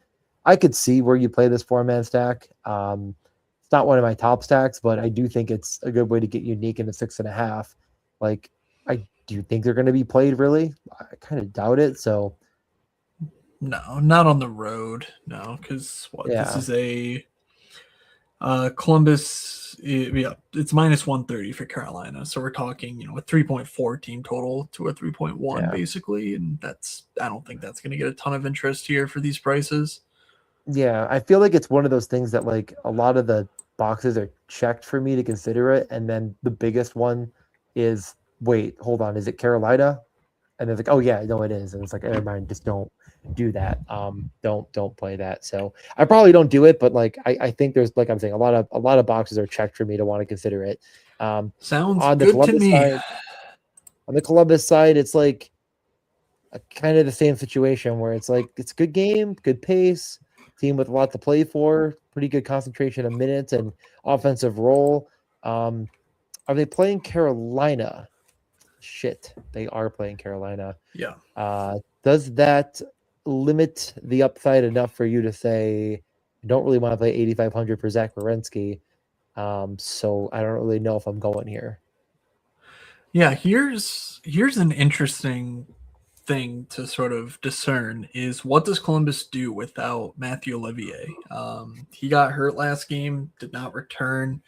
I could see where you play this 4-man stack. It's not one of my top stacks, but I do think it's a good way to get unique into 6.5. Like, I do think they're going to be played really. I kind of doubt it. So, no, not on the road. No, because this is a Columbus. Yeah, it's minus 130 for Carolina. So we're talking, a 3.4 team total to a 3.1 basically, and I don't think that's going to get a ton of interest here for these prices. Yeah, I feel like it's one of those things that like a lot of the boxes are checked for me to consider it, and then the biggest one is, wait, hold on, is it Carolina? And then it's like, oh yeah, no, it is, and it's like, never mind, just don't do that. Don't play that. So I probably don't do it, but like I think there's, like I'm saying, a lot of boxes are checked for me to want to consider it. Sounds on the good Columbus to me. side, on the Columbus side, it's like kind of the same situation where it's like it's a good game, good pace, team with a lot to play for, pretty good concentration of minutes and offensive role. Are they playing Carolina? Shit, they are playing Carolina. Yeah. Does that limit the upside enough for you to say, I don't really want to play 8,500 for Zach Werenski? So I don't really know if I'm going here. Yeah, here's an interesting thing to sort of discern is, what does Columbus do without Matthew Olivier? He got hurt last game, did not return.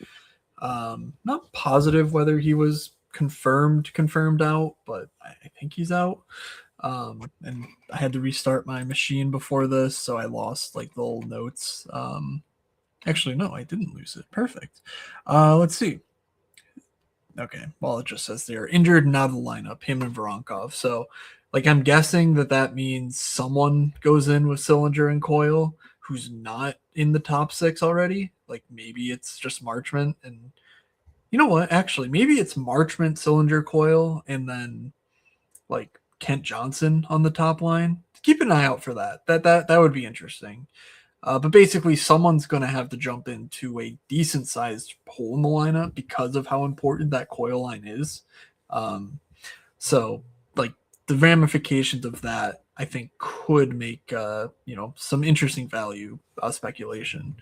Not positive whether he was confirmed out, but I think he's out. And I had to restart my machine before this, so I lost like the old notes. Actually, no, I didn't lose it. Perfect. Let's see. Okay, well, it just says they're injured and out of the lineup, him and Voronkov. So, like, I'm guessing that means someone goes in with Sillinger and Coyle who's not in the top 6 already. Like, maybe it's just Marchment, and you know what? Actually, maybe it's Marchment, Sillinger, Coyle, and then like Kent Johnson on the top line. Keep an eye out for that. That would be interesting. But basically, someone's going to have to jump into a decent-sized hole in the lineup because of how important that Coyle line is. So, like, the ramifications of that I think could make some interesting value speculation,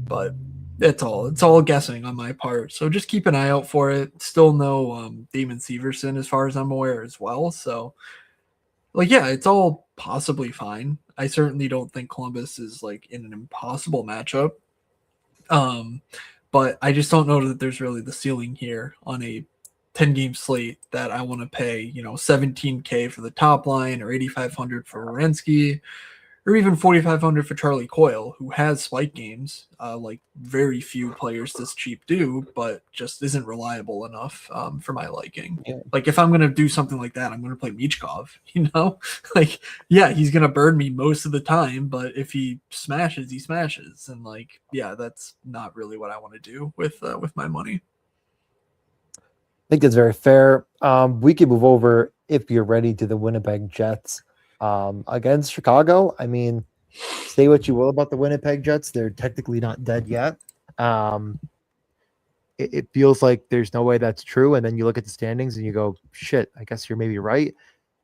but it's all guessing on my part. So just keep an eye out for it. Still no Damon Severson as far as I'm aware as well. So like yeah, it's all possibly fine. I certainly don't think Columbus is like in an impossible matchup. Um, but I just don't know that there's really the ceiling here on a 10 game slate that I want to pay, 17K for the top line or 8,500 for Wierenski or even 4,500 for Charlie Coyle, who has spike games, like very few players this cheap do, but just isn't reliable enough for my liking. Yeah. Like if I'm gonna do something like that, I'm gonna play Michkov. Like yeah, he's gonna burn me most of the time, but if he smashes, he smashes, and like yeah, that's not really what I want to do with my money. I think that's very fair. We can move over if you're ready to the Winnipeg Jets against Chicago. I mean, say what you will about the Winnipeg Jets, they're technically not dead yet. It feels like there's no way that's true. And then you look at the standings and you go, shit, I guess you're maybe right.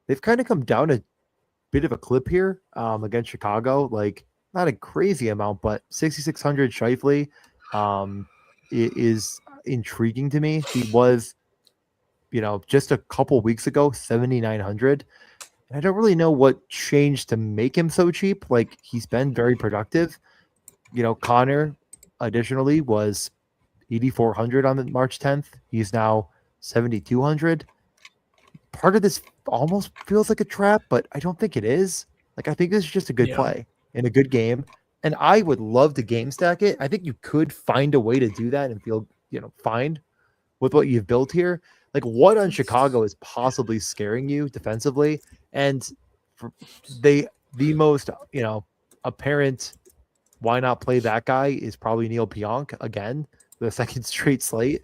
They've kind of come down a bit of a clip here against Chicago. Like, not a crazy amount, but 6,600 Scheifele is intriguing to me. He was, just a couple weeks ago, 7,900. And I don't really know what changed to make him so cheap. Like, he's been very productive. Connor, additionally, was 8,400 on the March 10th. He's now 7,200. Part of this almost feels like a trap, but I don't think it is. Like, I think this is just a good play in a good game. And I would love to game stack it. I think you could find a way to do that and feel, fine with what you've built here. Like, what on Chicago is possibly scaring you defensively? And the most, apparent why not play that guy is probably Neil Pionk again, the second straight slate.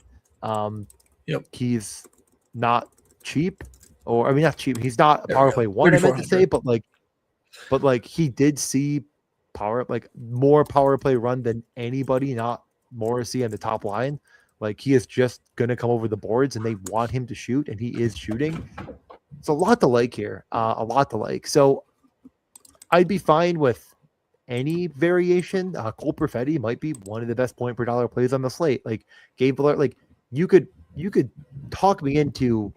He's not cheap, or I mean, not cheap. He's not a power play one. I meant to say, but he did see more power play run than anybody, not Morrissey on the top line. Like, he is just gonna come over the boards, and they want him to shoot, and he is shooting. It's a lot to like here, a lot to like. So I'd be fine with any variation. Cole Perfetti might be one of the best point per dollar plays on the slate. Like Gabe Villard, like you could talk me into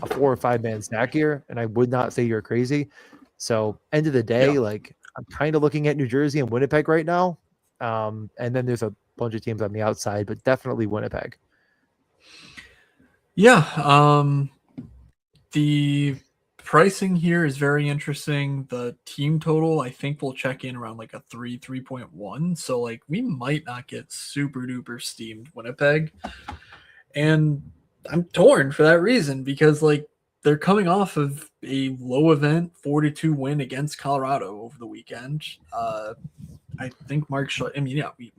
a 4 or 5 man stack here, and I would not say you're crazy. So end of the day, like I'm kind of looking at New Jersey and Winnipeg right now. And then there's a bunch of teams on the outside, but definitely Winnipeg. Yeah. The pricing here is very interesting. The team total, I think, will check in around like a 3.1. So like we might not get super duper steamed Winnipeg. And I'm torn for that reason because like they're coming off of a low event 4-2 win against Colorado over the weekend. I think we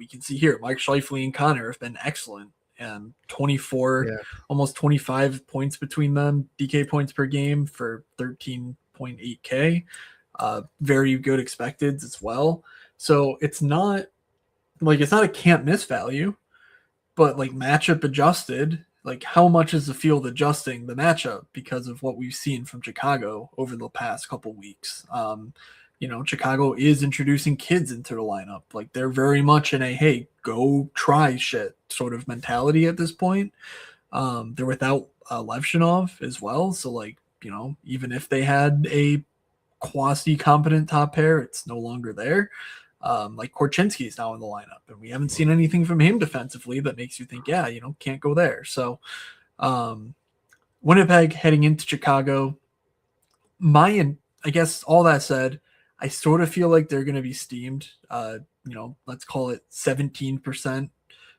can see here Mark Scheifele and Connor have been excellent. And 24, almost 25 points between them, DK points per game for 13.8K. Very good expected as well. So it's not a can't miss value, but like matchup adjusted, like how much is the field adjusting the matchup because of what we've seen from Chicago over the past couple weeks? Chicago is introducing kids into the lineup. Like they're very much in a, hey, go try shit sort of mentality at this point. They're without Levshinov as well. So like, even if they had a quasi competent top pair, it's no longer there. Like Korchinski is now in the lineup and we haven't seen anything from him defensively that makes you think, can't go there. So Winnipeg heading into Chicago, I guess all that said, I sort of feel like they're going to be steamed. Let's call it 17%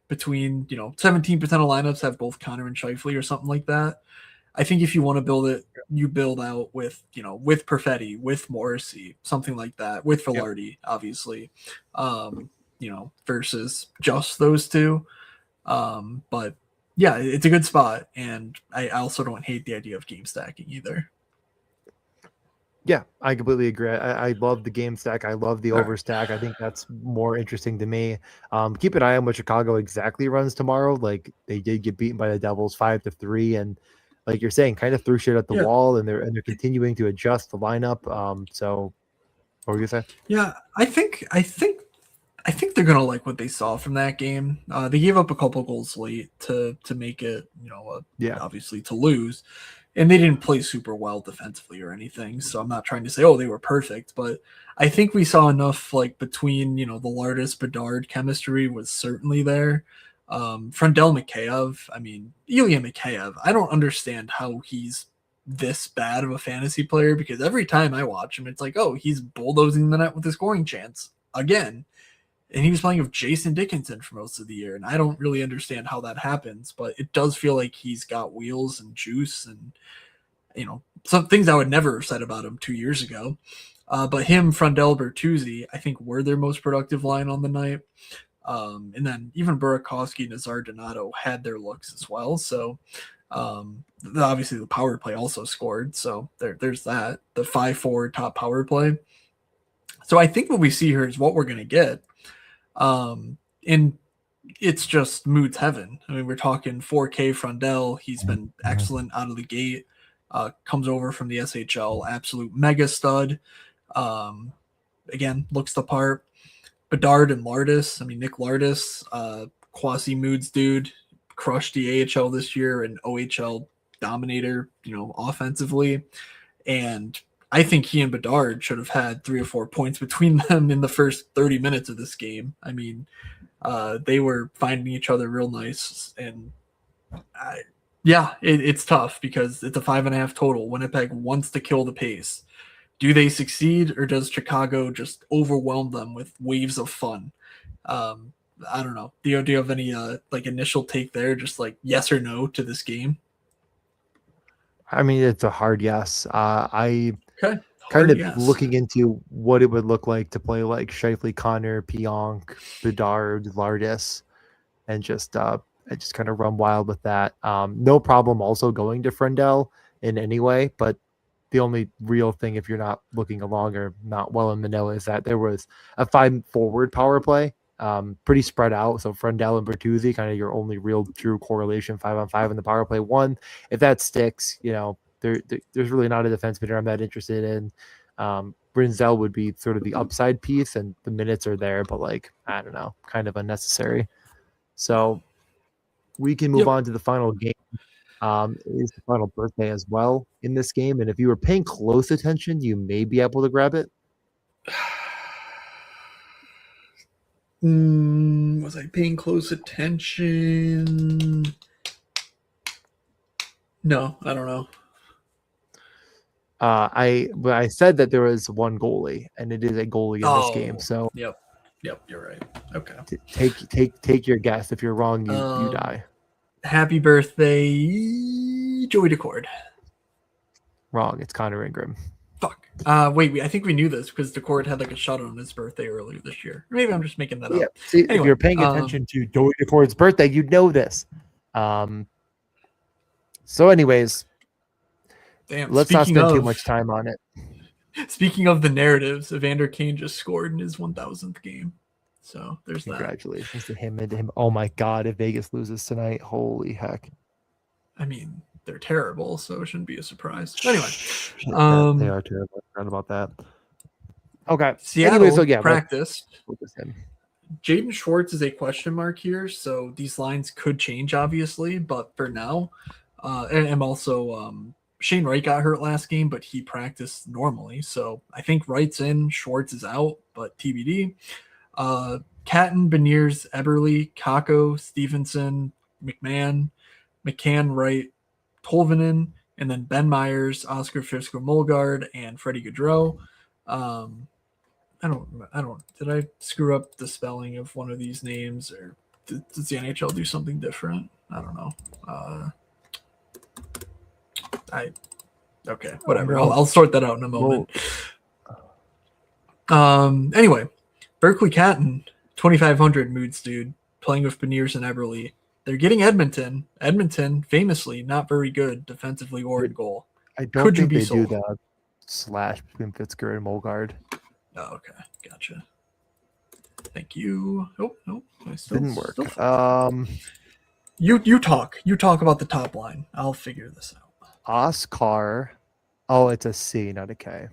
between, 17% of lineups have both Connor and Scheifele or something like that. I think if you want to build it, you build out with, with Perfetti, with Morrissey, something like that, with Velarde, obviously, versus just those two. But yeah, it's a good spot. And I also don't hate the idea of game stacking either. Yeah, I completely agree. I love the game stack. I love the overstack. I think that's more interesting to me. Keep an eye on what Chicago exactly runs tomorrow. Like they did get beaten by the Devils 5-3, and like you're saying, kind of threw shit at the Yeah. wall, and they're continuing to adjust the lineup. So what were you gonna say? Yeah, I think they're gonna like what they saw from that game. They gave up a couple goals late to make it, Yeah. obviously to lose, and they didn't play super well defensively or anything. So I'm not trying to say, oh, they were perfect, but I think we saw enough like between the Lardis Bedard chemistry was certainly there. Frendel Mikheyev, I mean Ilya Mikheyev, I don't understand how he's this bad of a fantasy player because every time I watch him, it's like, oh, he's bulldozing the net with a scoring chance again. And he was playing with Jason Dickinson for most of the year, and I don't really understand how that happens, but it does feel like he's got wheels and juice, and some things I would never have said about him 2 years ago. But him, Frondell, Bertuzzi, I think were their most productive line on the night. And then even Burakovsky and Nazar Donato had their looks as well. So obviously the power play also scored. So there's that. The 5-4 top power play. So I think what we see here is what we're going to get. And it's just Mood's heaven. I mean, we're talking 4K Frondell. He's been excellent out of the gate. Comes over from the SHL, absolute mega stud. Again, looks the part. Bedard and Lardis. I mean, Nick Lardis, Kwasi Moods dude, crushed the AHL this year and OHL dominator, offensively. And I think he and Bedard should have had 3 or 4 points between them in the first 30 minutes of this game. I mean, they were finding each other real nice. And it's tough because it's a 5.5 total. Winnipeg wants to kill the pace. Do they succeed, or does Chicago just overwhelm them with waves of fun? I don't know. Do you have any initial take there, just like yes or no to this game? I mean, it's a hard yes. I Okay. kind of looking into what it would look like to play like Shifley, Connor, Pionk, Bedard, Lardis, and just kind of run wild with that. No problem also going to Frendell in any way, but the only real thing, if you're not looking along or not well in the know, is that there was a 5-forward power play, pretty spread out. So Frendell and Bertuzzi, kind of your only real true correlation 5-on-5 in the power play one. If that sticks, there's really not a defenseman I'm that interested in. Brinzel would be sort of the upside piece, and the minutes are there, but I don't know, kind of unnecessary. So we can move on to the final game. It is the final birthday as well in this game, and if you were paying close attention, you may be able to grab it. Was I paying close attention? No, I don't know. I said that there was one goalie, and it is a goalie in this game. So yep, you're right. Okay, take your guess. If you're wrong, you die. Happy birthday, Joey Decord. Wrong. It's Connor Ingram. Fuck. Wait. I think we knew this because Decord had a shutout on his birthday earlier this year. Maybe I'm just making that up. See, anyway, if you're paying attention to Joey Decord's birthday, you'd know this. So, anyways, let's not spend too much time on it. Speaking of the narratives, Evander Kane just scored in his 1,000th game. So there's Congratulations to him and to him. Oh my God, if Vegas loses tonight, holy heck. I mean, they're terrible, so it shouldn't be a surprise. Anyway. They are terrible. I forgot about that. Okay. Seattle practiced. Jaden Schwartz is a question mark here, so these lines could change, obviously, but for now, and also Shane Wright got hurt last game, but he practiced normally, so I think Wright's in, Schwartz is out, but TBD. Catton, Beniers, Eberle, Kakko, Stevenson, McMahon, McCann, Wright, Tolvanen, and then Ben Myers, Oscar Fisker-Molgaard, and Freddie Gaudreau. I don't. Did I screw up the spelling of one of these names, or does the NHL do something different? I don't know. Okay, whatever. I'll sort that out in a moment. Anyway, Berkeley Catton, 2,500 moods, dude, playing with Beniers and Eberle. They're getting Edmonton. Edmonton, famously, not very good defensively or in goal. I don't think they do that slash between Fitzger and Molgaard. Oh, okay. Gotcha. Thank you. Oh, no. Didn't work. You talk. You talk about the top line. I'll figure this Oscar. Oh, it's a C, not a K.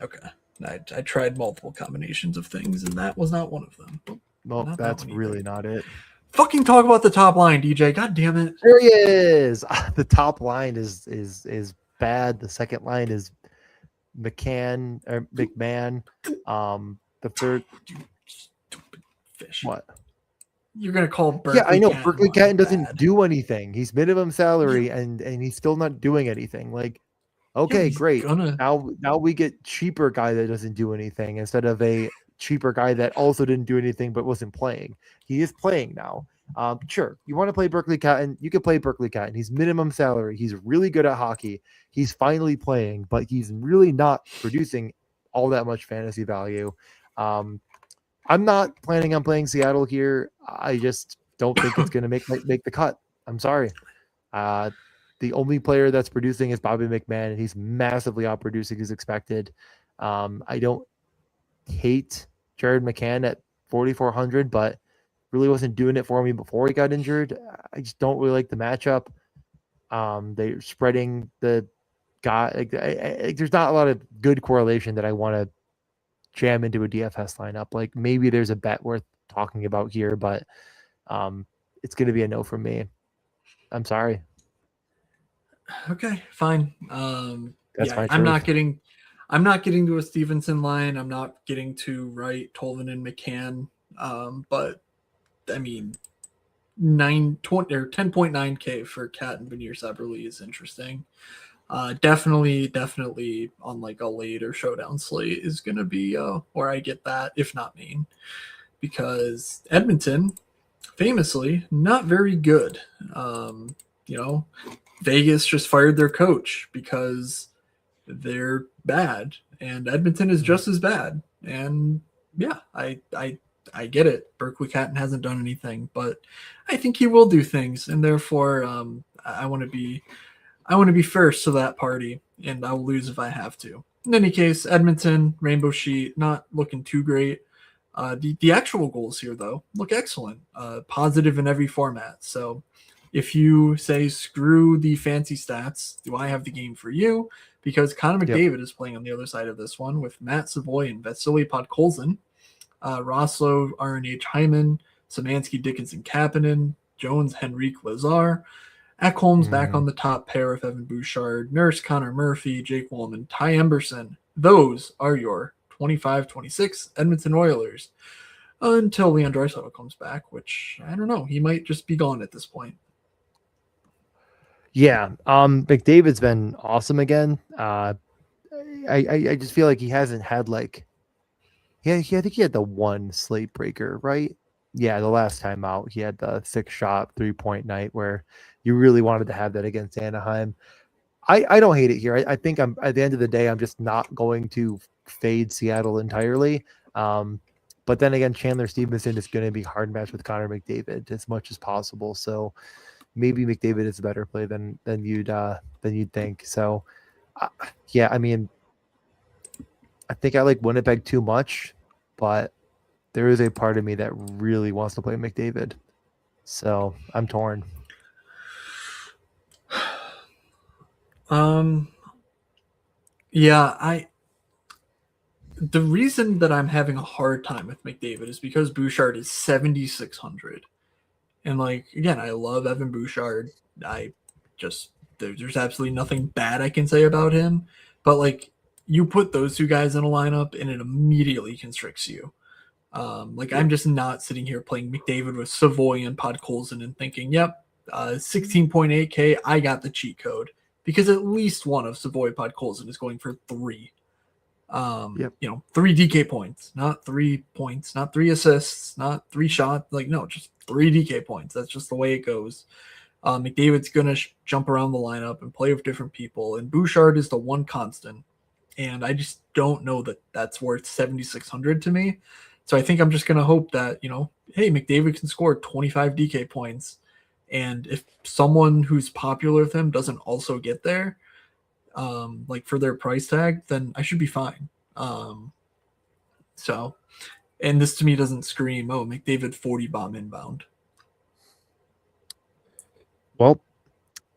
Okay. I tried multiple combinations of things, and that was not one of them. Well, Not that that's one really either. not it. Fucking talk about the top line, DJ. God damn it. There he is. The top line is bad. The second line is McCann or McMahon. The third, Stupid fish. what? You're gonna call Yeah, I Berkeley know. Catton Berkeley line Catton doesn't bad? do anything. He's minimum salary, Yeah, and he's still not doing anything. Like, yeah, but okay, he's great. gonna. Now we get cheaper guy that doesn't do anything instead of a cheaper guy that also didn't do anything but wasn't playing. He is playing now. Sure, you want to play Berkeley Catton, you can play Berkeley Catton. He's minimum salary. He's really good at hockey. He's finally playing, but he's really not producing all that much fantasy value. Um, I'm not planning on playing Seattle here. I just don't think it's going to make the cut. I'm sorry. Uh, the only player that's producing is Bobby McMahon, and he's massively outproducing as expected. I don't hate Jared McCann at 4,400, but really wasn't doing it for me before he got injured. I just don't really like the matchup. They're spreading the guy. There's not a lot of good correlation that I want to jam into a DFS lineup. Like maybe there's a bet worth talking about here, but it's going to be a no from me. I'm sorry. Okay, fine. That's Yeah, my I'm truth. not getting. I'm not getting to a Stevenson line. I'm not getting to Wright, Tolman, and McCann. But I mean, 920 or 10.9K for Cat and Veneer Saberly is interesting. Definitely on like a later showdown slate is gonna be where I get that, if not main, because Edmonton, famously, not very good. You know, Vegas just fired their coach because they're bad, and Edmonton is just as bad. And yeah, I get it. Berkeley Catton hasn't done anything, but I think he will do things, and therefore, I want to be first to that party, and I'll lose if I have to. In any case, Edmonton Rainbow Sheet not looking too great. The actual goals here though look excellent, positive in every format. So if you say screw the fancy stats, do I have the game for you? Because Connor Yep. McDavid is playing on the other side of this one with Matt Savoy and Vasily Podkolzin, Roslow, RNH Hyman, Szymanski, Dickinson, Kapanen, Jones, Henrique, Lazar, Ekholm's back on the top pair with Evan Bouchard, Nurse, Connor Murphy, Jake Wallman, Ty Emberson. Those are your 25-26 Edmonton Oilers until Leon Draisaitl comes back, which I don't know. He might just be gone at this point. Yeah. McDavid's been awesome again. I just feel like he hasn't had like I think he had the one slate breaker, right? Yeah, the last time out he had the 6-shot 3-point night where you really wanted to have that against Anaheim. I don't hate it here. I think I'm at the end of the day I'm just not going to fade Seattle entirely. But then again, Chandler Stevenson is going to be hard match with Connor McDavid as much as possible. So maybe McDavid is a better play than you'd think. So yeah, I mean, I think I like Winnipeg too much, but there is a part of me that really wants to play McDavid. So I'm torn. Yeah, the reason that I'm having a hard time with McDavid is because Bouchard is 7,600. And like again, I love Evan Bouchard. I just there's absolutely nothing bad I can say about him. But like you put those two guys in a lineup and it immediately constricts you. Like Yep. I'm just not sitting here playing McDavid with Savoy and Podkolzin and thinking, yep, 16.8K, I got the cheat code. Because at least one of Savoy Podkolzin is going for 3. Yep. 3 DK points, not 3 points, not 3 assists, not 3 shots. Like, no, just 3 DK points. That's just the way it goes. McDavid's going to jump around the lineup and play with different people. And Bouchard is the one constant. And I just don't know that that's worth 7,600 to me. So I think I'm just going to hope that, hey, McDavid can score 25 DK points. And if someone who's popular with him doesn't also get there, like for their price tag, then I should be fine. So, and this to me doesn't scream, oh, McDavid 40 bomb inbound. Well,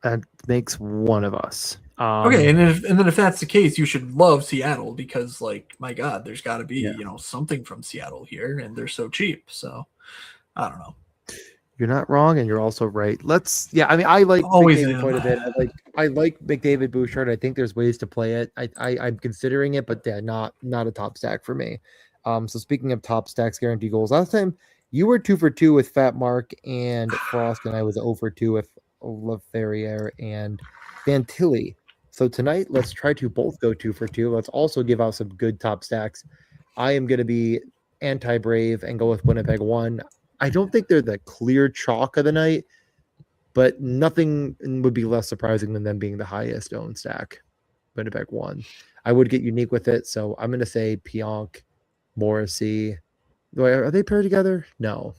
That makes one of us. Okay, and then if that's the case, you should love Seattle because, like, my God, there's got to be Yeah. something from Seattle here, and they're so cheap. So I don't know. You're not wrong, and you're also right. I mean, I like Always McDavid am. quite a bit. I like McDavid Bouchard. I think there's ways to play it. I'm considering it, but yeah, not a top stack for me. So speaking of top stacks, guaranteed goals. Last time you were 2 for 2 with Fat Mark and Frost, and I was 0 for 2 with Leferrier and Fantilli. So tonight, let's try to both go 2 for 2. Let's also give out some good top stacks. I am going to be anti-brave and go with Winnipeg 1. I don't think they're the clear chalk of the night, but nothing would be less surprising than them being the highest owned stack. Winnipeg 1. I would get unique with it, so I'm going to say Pionk, Morrissey. Are they paired together? No.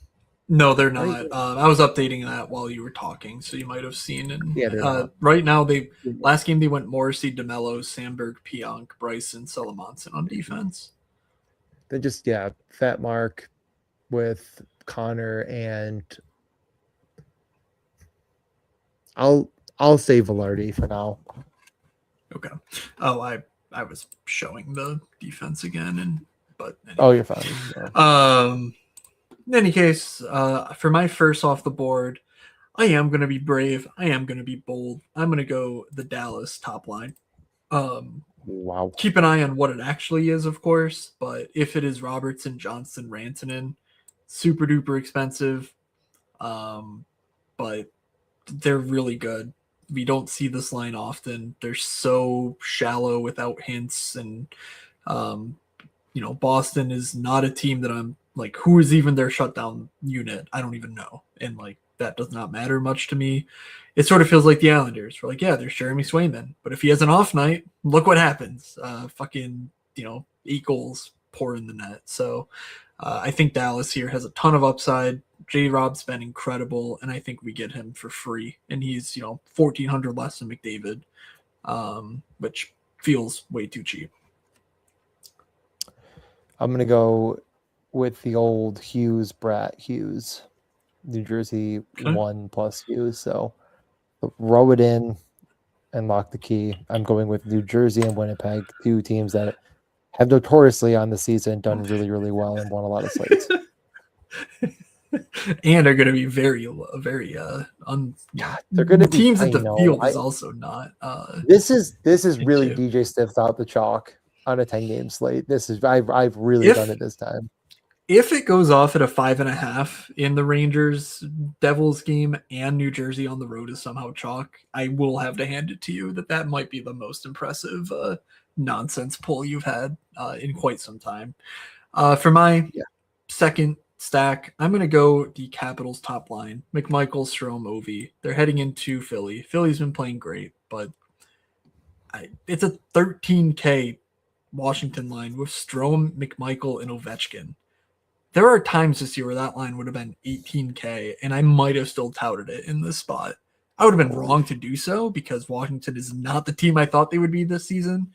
No, they're Right? not. I was updating that while you were talking, so you might have seen. And Yeah, they're not. right now, last game they went Morrissey, DeMello, Sandberg, Pionk, Bryson, Salamonson on defense. Then just Fat Mark with Connor, and I'll say Velarde for now. Okay. Oh, I was showing the defense again, but anyway. Oh, you're fine. Yeah. In any case, for my first off the board, I am going to be brave. I am going to be bold. I'm going to go the Dallas top line. Wow. Keep an eye on what it actually is, of course, but if it is Robertson, Johnson, Rantanen, super duper expensive, but they're really good. We don't see this line often. They're so shallow without hints, and Boston is not a team that I'm like, who is even their shutdown unit? I don't even know, and like that does not matter much to me. It sort of feels like the Islanders. We're like, yeah, there's Jeremy Swayman, but if he has an off night, look what happens. Fucking 8 goals pour in the net. So I think Dallas here has a ton of upside. J. Rob's been incredible, and I think we get him for free. And he's 1,400 less than McDavid, which feels way too cheap. I'm gonna go with the old Brett Hughes, New Jersey 1 plus Hughes. So row it in and lock the key. I'm going with New Jersey and Winnipeg, 2 teams that have notoriously on the season done really, really well and won a lot of slates. And are going to be very they're going to be teams that the field is also not. This is really DJ Stiffs out the chalk on a 10-game slate. This is I've really done it this time. If it goes off at a 5.5 in the Rangers Devils game and New Jersey on the road is somehow chalk, I will have to hand it to you that might be the most impressive nonsense pull you've had in quite some time. For my second stack, I'm going to go the Capitals top line. McMichael, Strome, Ovi. They're heading into Philly. Philly's been playing great, but it's a 13K Washington line with Strome, McMichael, and Ovechkin. There are times this year where that line would have been 18K, and I might have still touted it in this spot. I would have been wrong to do so because Washington is not the team I thought they would be this season,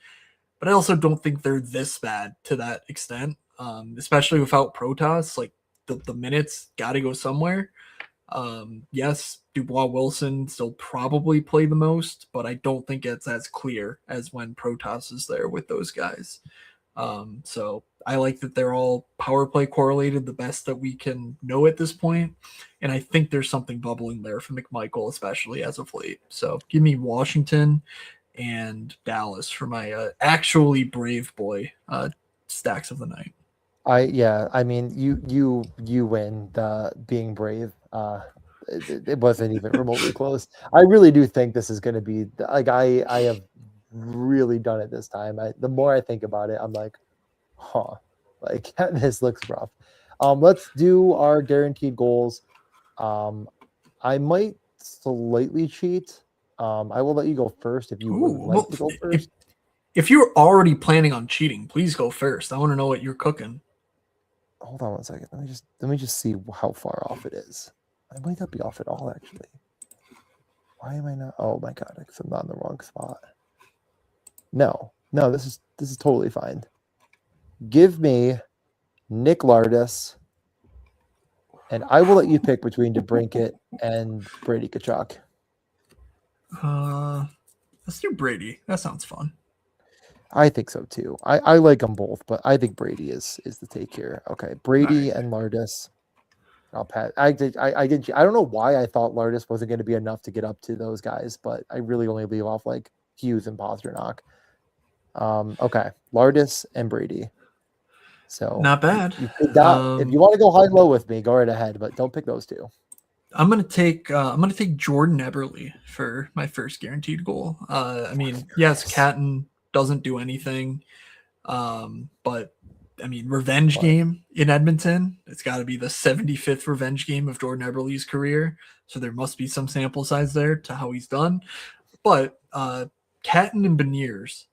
but I also don't think they're this bad to that extent, especially without Protas. Like, the minutes got to go somewhere. Yes, Dubois Wilson still probably play the most, but I don't think it's as clear as when Protas is there with those guys. So I like that they're all power play correlated the best that we can know at this point. And I think there's something bubbling there for McMichael, especially as of late. So give me Washington and Dallas for my actually brave boy stacks of the night. I mean, you win the being brave. It wasn't even remotely close. I really do think this is going to be like I have really done it this time. The more I think about it, I'm like, like this looks rough. Let's do our guaranteed goals. I might slightly cheat. I will let you go first if you would like to go first. If you're already planning on cheating, please go first. I want to know what you're cooking. Hold on 1 second. Let me just see how far off it is. I might not be off at all, actually. Why am I not? Oh my god, because I'm not in the wrong spot. No, this is totally fine. Give me Nick Lardis, and I will let you pick between DeBrincat and Brady Tkachuk. Let's do Brady. That sounds fun. I think so too. I like them both, but I think Brady is the take here. Okay, Brady Right. and Lardis. I'll pass. I did. I did. I don't know why I thought Lardis wasn't going to be enough to get up to those guys, but I really only leave off like Hughes and Pasternak. Okay, Lardis and Brady. So Not bad. you could not, if you want to go high low with me, go right ahead, but don't pick those two. I'm gonna take Jordan Eberle for my first guaranteed goal. I mean, yes, Catton doesn't do anything, but I mean, revenge game in Edmonton. It's got to be the 75th revenge game of Jordan Eberle's career, so there must be some sample size there to how he's done. But Catton and Beniers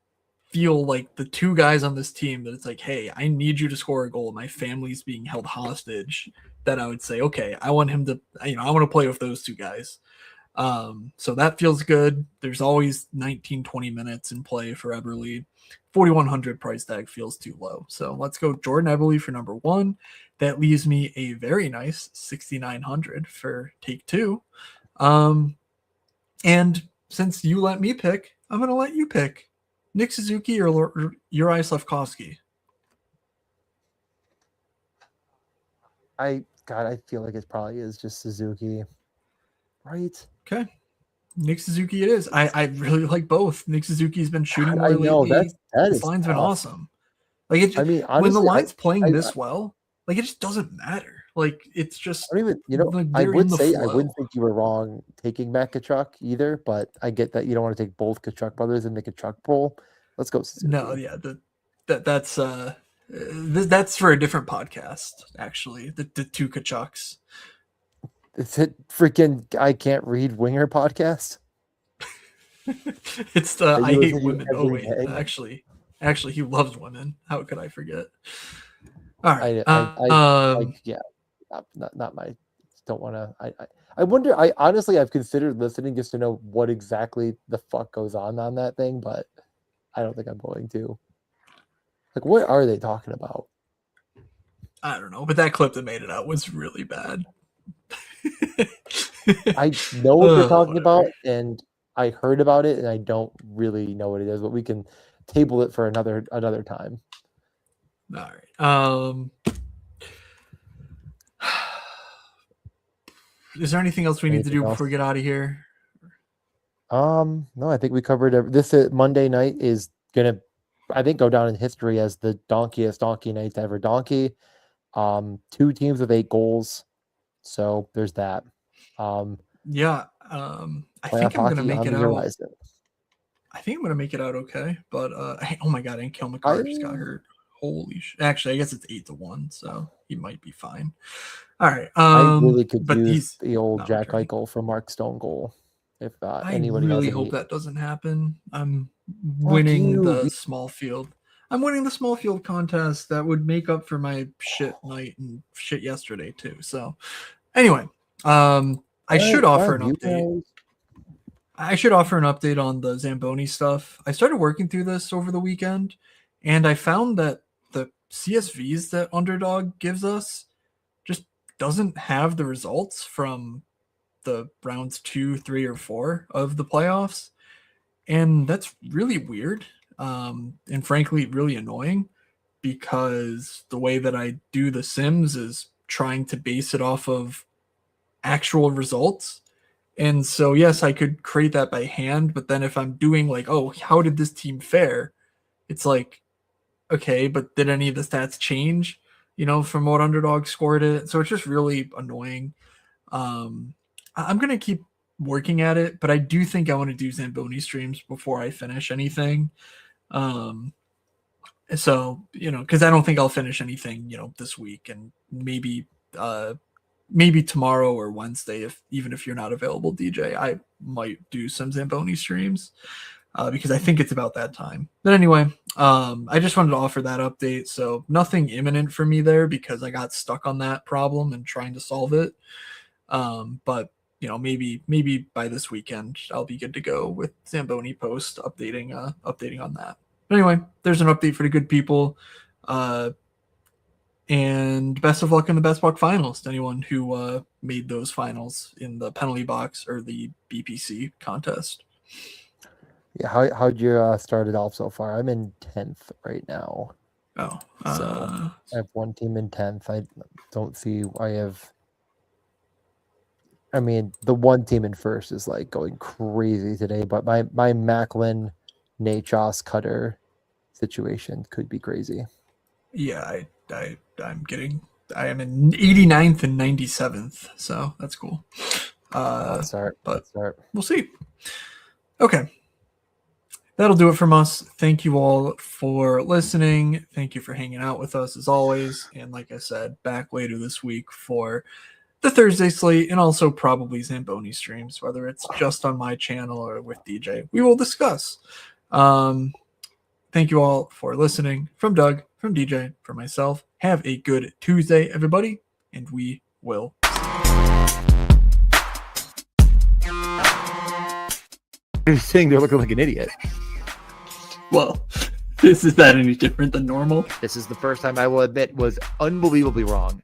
feel like the two guys on this team that it's like, hey, I need you to score a goal. My family's being held hostage. That I would say, okay, I want him to, I want to play with those two guys. So that feels good. There's always 19, 20 minutes in play for Eberle. 4,100 price tag feels too low. So let's go Jordan Eberle for number one. That leaves me a very nice 6,900 for take two. And since you let me pick, I'm going to let you pick Nick Suzuki or Uri Slavkovsky. I feel like it probably is just Suzuki, right? Okay. Nick Suzuki it is. I really like both. Nick Suzuki's been shooting more I know lately. that This is line's been tough. awesome. Like it just, I mean, honestly, when the line's playing I this well, like it just doesn't matter. Like it's just don't even, like I they're in would the say I flow. wouldn't think you were wrong taking Matt Kachuk either, but I get that you don't want to take both Kachuk brothers in the Kachuk pool. Let's go Suzuki. No, yeah, that's for a different podcast. Actually, the two Kachucks. Is it freaking I can't read winger podcast? It's the That I you hate listen to women. Oh every wait, day? actually, he loves women. How could I forget? All right. Yeah, not my. Don't want to. I wonder. I honestly, I've considered listening just to know what exactly the fuck goes on that thing, but I don't think I'm going to. Like, what are they talking about? I don't know, but that clip that made it out was really bad. I know what they're talking Whatever. about, and I heard about it, and I don't really know what it is, but we can table it for another time. All right. Is there anything else we need to Anything do else? before we get out of here? No, I think we covered this. Monday night is gonna, I think, go down in history as the donkiest donkey night to ever donkey. Two teams with 8 goals, so there's that. Yeah. I Playoff think I'm gonna hockey make on it the out. horizon. I think I'm gonna make it out okay. But oh my god, and Kale McCarr just got hurt. Holy shit. Actually, I guess it's 8-1, so he might be fine. All right. I really could But use he's the old not Jack returning. Eichel for Mark Stone goal. If I anybody has really hope any, that doesn't happen. I'm fuck winning you. the small field. I'm winning the small field contest that would make up for my shit night and shit yesterday too. So anyway, I should offer Fine, an you update. guys. I should offer an update on the Zamboni stuff. I started working through this over the weekend, and I found that the CSVs that Underdog gives us just doesn't have the results from the rounds 2, 3, or 4 of the playoffs. And that's really weird. And frankly, really annoying because the way that I do the Sims is trying to base it off of actual results. And so, yes, I could create that by hand, but then if I'm doing like, oh, how did this team fare? It's like, okay, but did any of the stats change, from what underdog scored it? So it's just really annoying. I'm going to keep working at it, but I do think I want to do Zamboni streams before I finish anything. Um, so, because I don't think I'll finish anything, this week, and maybe tomorrow or Wednesday, even if you're not available, DJ, I might do some Zamboni streams because I think it's about that time. But anyway, I just wanted to offer that update. So nothing imminent for me there because I got stuck on that problem and trying to solve it. But maybe by this weekend I'll be good to go with Zamboni post updating on that. But anyway, there's an update for the good people. And best of luck in the Best Buck finals to anyone who made those finals in the penalty box or the BPC contest. Yeah, how'd you start it off so far? I'm in 10th right now. Oh, So I have one team in 10th. I don't see I mean, the one team in first is like going crazy today, but my Macklin Nachos Cutter situation could be crazy. yeah, I am in 89th and 97th, so that's cool. Let's start. We'll see. Okay. That'll do it from us. Thank you all for listening. Thank you for hanging out with us as always. And like I said, back later this week for the Thursday slate and also probably Zamboni streams, whether it's just on my channel or with DJ. We will discuss. Thank you all for listening. From Doug, from DJ, from myself. Have a good Tuesday, everybody, and we will. You're saying they're looking like an idiot. Well, is that any different than normal? This is the first time I will admit was unbelievably wrong.